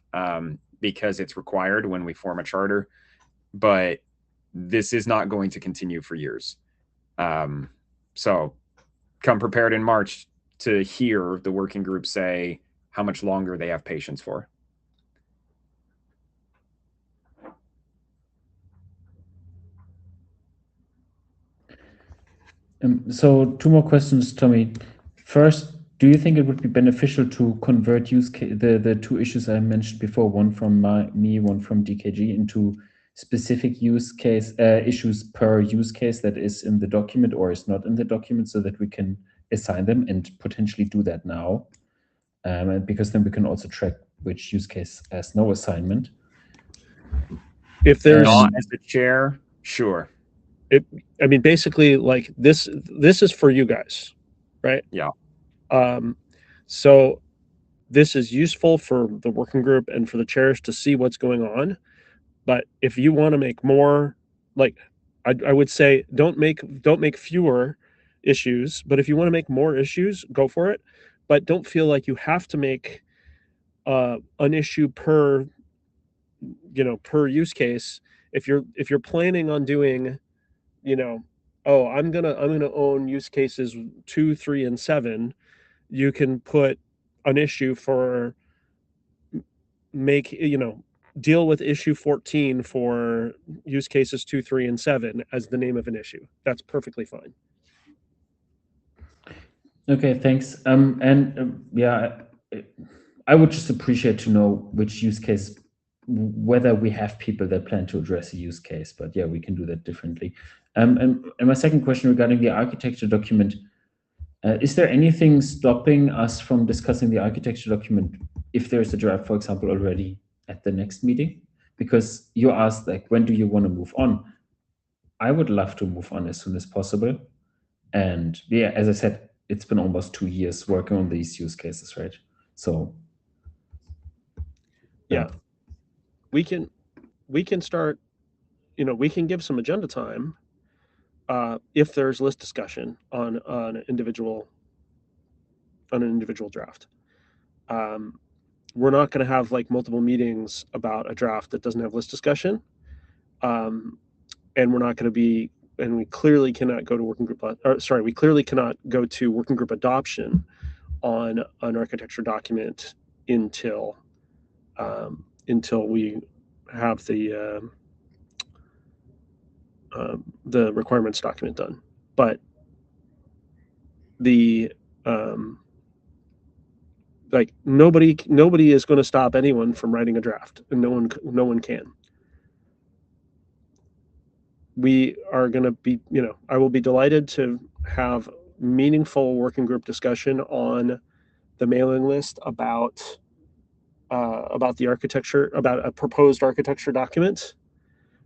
[SPEAKER 2] because it's required when we form a charter, but this is not going to continue for years. So come prepared in March to hear the working group say how much longer they have patience for.
[SPEAKER 4] So 2 more questions, Tommy. First, do you think it would be beneficial to convert the 2 issues I mentioned before, one from me, one from DKG, into specific use case issues per use case that is in the document or is not in the document, so that we can assign them and potentially do that now? And because then we can also track which use case has no assignment.
[SPEAKER 1] If there's
[SPEAKER 2] Not as the chair, sure.
[SPEAKER 1] I mean, basically, like this is for you guys, right?
[SPEAKER 2] Yeah.
[SPEAKER 1] So this is useful for the working group and for the chairs to see what's going on. But if you want to make more, like I would say, don't make fewer issues. But if you want to make more issues, go for it. But don't feel like you have to make an issue per use case. If you're planning on doing, oh, I'm gonna own use cases 2, 3, and 7, you can put an issue for deal with issue 14 for use cases 2, 3, and 7 as the name of an issue. That's perfectly fine.
[SPEAKER 4] Okay, thanks. Yeah, I would just appreciate to know which use case, whether we have people that plan to address a use case, but yeah, we can do that differently. And my second question regarding the architecture document, is there anything stopping us from discussing the architecture document if there's a draft, for example, already at the next meeting? Because you asked, like, when do you want to move on? I would love to move on as soon as possible. And yeah, as I said, it's been almost 2 years working on these use cases, right? So
[SPEAKER 1] yeah, we can start, we can give some agenda time if there's list discussion on an individual draft. We're not going to have like multiple meetings about a draft that doesn't have list discussion, and we're not going to be, and we clearly cannot go to working group. We clearly cannot go to working group adoption on an architecture document until we have the requirements document done. But the like nobody is going to stop anyone from writing a draft, and no one can. We are going to be, I will be delighted to have meaningful working group discussion on the mailing list about the architecture, about a proposed architecture document,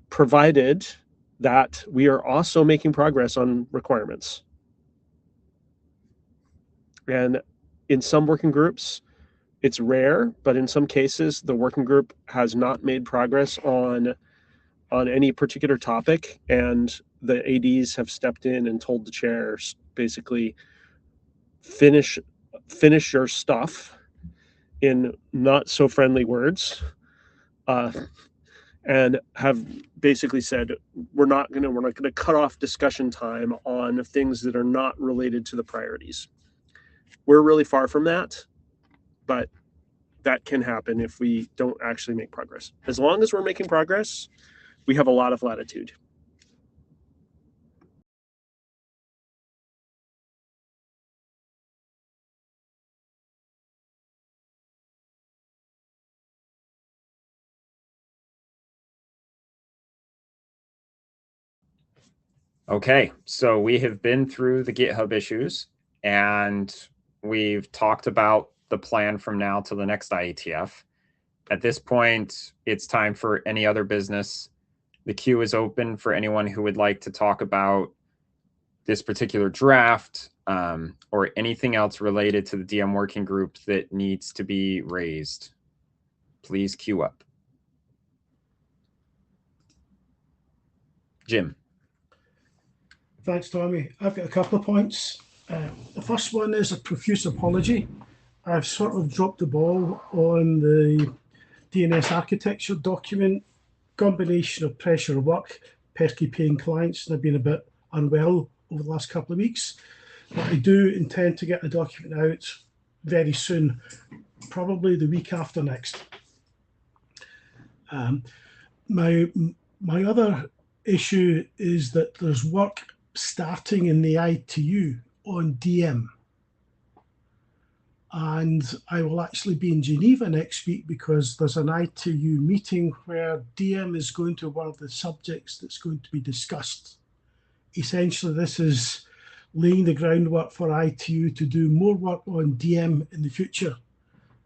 [SPEAKER 1] provided that we are also making progress on requirements. And in some working groups, it's rare, but in some cases, the working group has not made progress on any particular topic, and the ADs have stepped in and told the chairs, basically, finish your stuff in not so friendly words, and have basically said, we're not gonna cut off discussion time on things that are not related to the priorities. We're really far from that, but that can happen if we don't actually make progress. As long as we're making progress, we have a lot of latitude.
[SPEAKER 2] Okay, so we have been through the GitHub issues, and we've talked about the plan from now to the next IETF. At this point, it's time for any other business. The queue is open for anyone who would like to talk about this particular draft or anything else related to the DIEM working group that needs to be raised. Please queue up. Jim.
[SPEAKER 6] Thanks, Tommy. I've got a couple of points. The first one is a profuse apology. I've sort of dropped the ball on the DNS architecture document, combination of pressure of work, pesky paying clients, and I've been a bit unwell over the last couple of weeks. But I do intend to get the document out very soon, probably the week after next. My other issue is that there's work starting in the ITU on DIEM. And I will actually be in Geneva next week because there's an ITU meeting where DIEM is going to be one of the subjects that's going to be discussed. Essentially, this is laying the groundwork for ITU to do more work on DIEM in the future.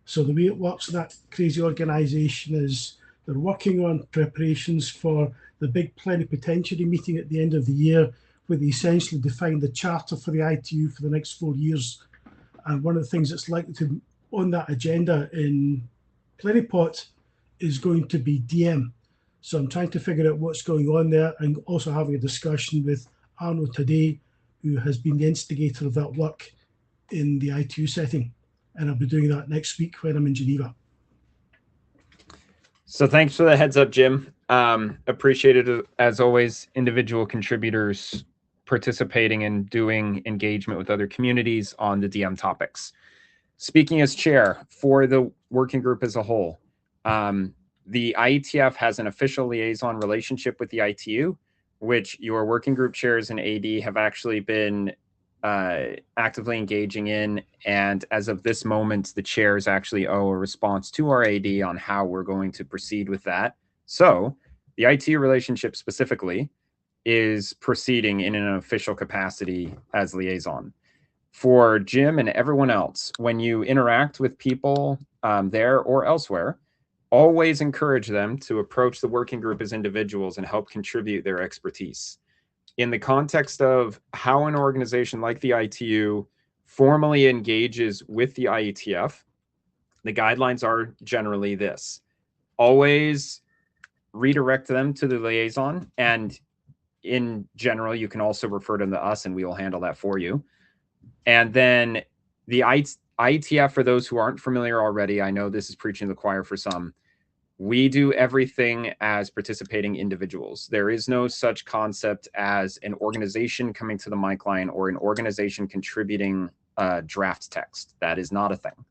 [SPEAKER 6] So the way it works in that crazy organization is they're working on preparations for the big plenipotentiary meeting at the end of the year, where they essentially define the charter for the ITU for the next 4 years. And one of the things that's likely to be on that agenda in Plenipot is going to be DIEM. So I'm trying to figure out what's going on there, and also having a discussion with Arno today, who has been the instigator of that work in the ITU setting. And I'll be doing that next week when I'm in Geneva.
[SPEAKER 2] So thanks for the heads up, Jim. Appreciated, as always, individual contributors participating and doing engagement with other communities on the DIEM topics. Speaking as chair for the working group as a whole, the IETF has an official liaison relationship with the ITU, which your working group chairs and AD have actually been actively engaging in. And as of this moment, the chairs actually owe a response to our AD on how we're going to proceed with that. So the ITU relationship specifically is proceeding in an official capacity as liaison. For Jim and everyone else, when you interact with people there or elsewhere, always encourage them to approach the working group as individuals and help contribute their expertise. In the context of how an organization like the ITU formally engages with the IETF, the guidelines are generally this: always redirect them to the liaison, and in general, you can also refer them to us and we will handle that for you. And then the IETF, for those who aren't familiar already, I know this is preaching to the choir for some, we do everything as participating individuals. There is no such concept as an organization coming to the mic line or an organization contributing draft text. That is not a thing.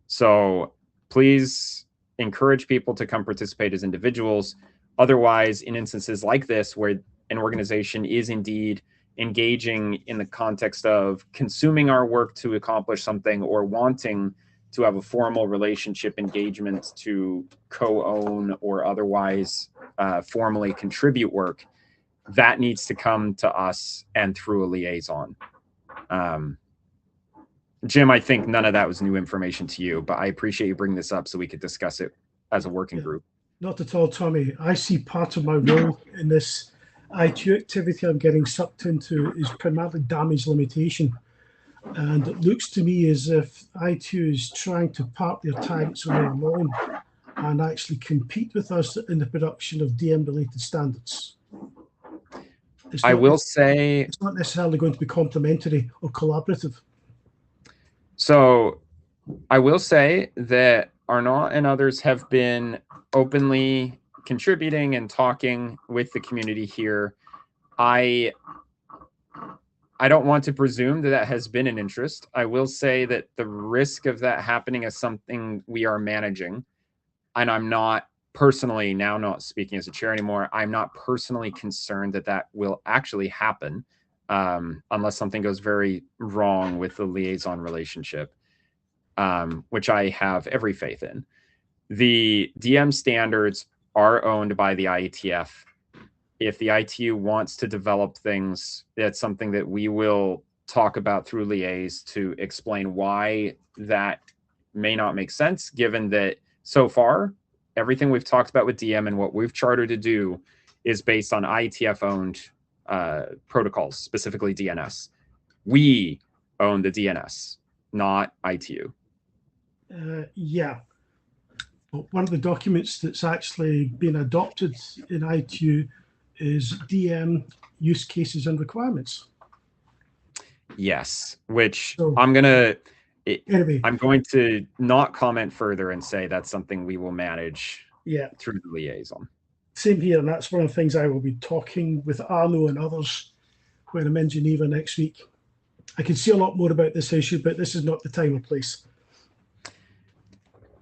[SPEAKER 2] So please encourage people to come participate as individuals. Otherwise, in instances like this, where an organization is indeed engaging in the context of consuming our work to accomplish something or wanting to have a formal relationship engagement to co-own or otherwise formally contribute work, that needs to come to us and through a liaison. Jim, I think none of that was new information to you, but I appreciate you bringing this up so we could discuss it as a working group.
[SPEAKER 6] Not at all, Tommy. I see part of my role in this ITU activity I'm getting sucked into is primarily damage limitation. And it looks to me as if ITU is trying to park their tanks on their lawn and actually compete with us in the production of DIEM-related standards.
[SPEAKER 2] I will say
[SPEAKER 6] it's not necessarily going to be complementary or collaborative.
[SPEAKER 2] So I will say that Arnaud and others have been openly contributing and talking with the community here. I don't want to presume that that has been an interest. I will say that the risk of that happening is something we are managing. And I'm not personally, now not speaking as a chair anymore, I'm not personally concerned that that will actually happen unless something goes very wrong with the liaison relationship, which I have every faith in. The DIEM standards are owned by the IETF. If the ITU wants to develop things, that's something that we will talk about through liaise to explain why that may not make sense, given that so far, everything we've talked about with DIEM and what we've chartered to do is based on IETF-owned protocols, specifically DNS. We own the DNS, not ITU.
[SPEAKER 6] Yeah. One of the documents that's actually been adopted in ITU is DIEM use cases and requirements.
[SPEAKER 2] Yes, which
[SPEAKER 6] So,
[SPEAKER 2] I'm going
[SPEAKER 6] anyway,
[SPEAKER 2] to not comment further and say that's something we will manage through the liaison.
[SPEAKER 6] Same here, and that's one of the things I will be talking with Arno and others when I'm in Geneva next week. I could see a lot more about this issue, but this is not the time or place.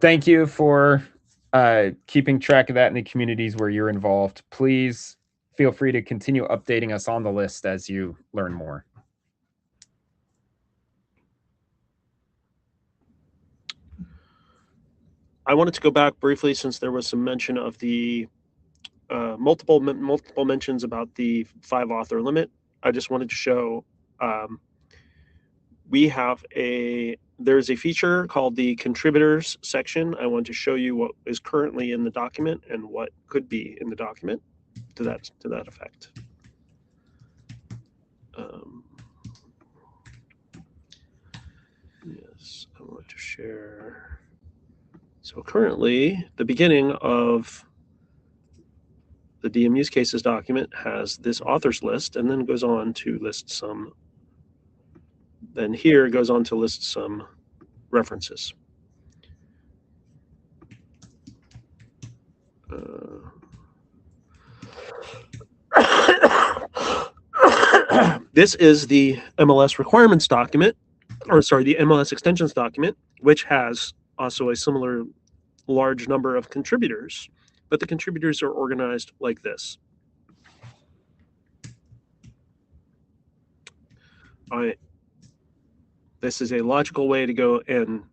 [SPEAKER 2] Thank you for keeping track of that in the communities where you're involved. Please feel free to continue updating us on the list as you learn more.
[SPEAKER 1] I wanted to go back briefly since there was some mention of the multiple mentions about the 5 author limit. I just wanted to show there's a feature called the contributors section. I want to show you what is currently in the document and what could be in the document to that effect. Yes, I want to share. So currently, the beginning of the DIEM use cases document has this authors list, and then goes on to list some. Then here goes on to list some references. This is the MLS requirements document, or sorry, the MLS extensions document, which has also a similar large number of contributors, but the contributors are organized like this. This is a logical way to go and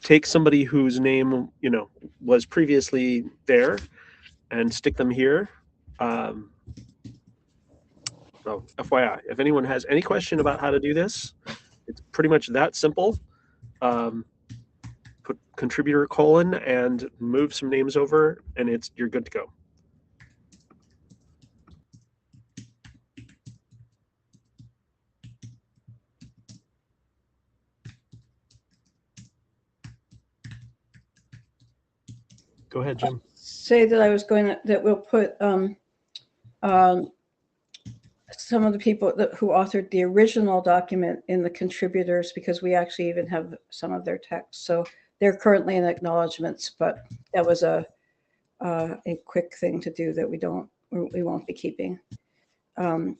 [SPEAKER 1] take somebody whose name, was previously there and stick them here. So FYI, if anyone has any question about how to do this, it's pretty much that simple. Put contributor : and move some names over, and you're good to go. Go ahead, Jim.
[SPEAKER 5] Say that that we'll put some of the people who authored the original document in the contributors, because we actually even have some of their text. So they're currently in acknowledgements, but that was a quick thing to do that we won't be keeping.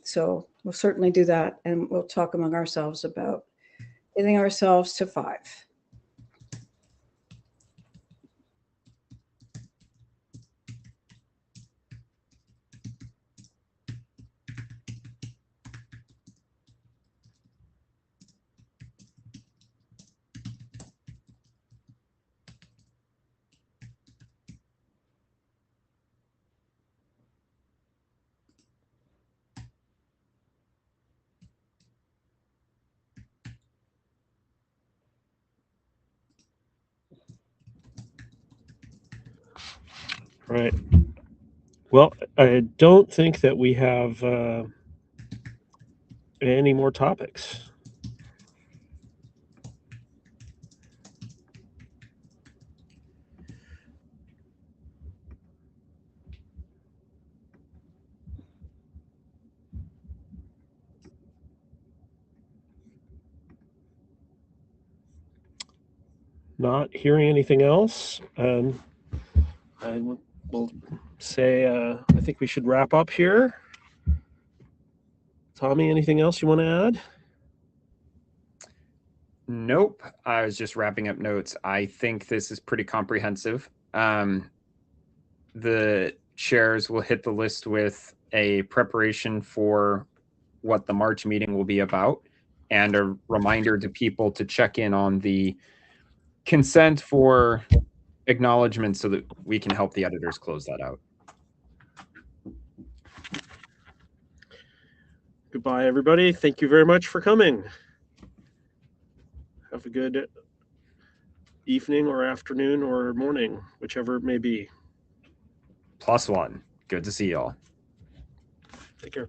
[SPEAKER 5] So we'll certainly do that, and we'll talk among ourselves about getting ourselves to 5.
[SPEAKER 1] Right. Well, I don't think that we have any more topics. Not hearing anything else. I will say I think we should wrap up here. Tommy, anything else you want to add?
[SPEAKER 2] Nope. I was just wrapping up notes. I think this is pretty comprehensive. The chairs will hit the list with a preparation for what the March meeting will be about, and a reminder to people to check in on the consent for acknowledgement so that we can help the editors close that out.
[SPEAKER 1] Goodbye, everybody. Thank you very much for coming. Have a good evening or afternoon or morning, whichever it may be.
[SPEAKER 2] +1. Good to see y'all.
[SPEAKER 1] Take care.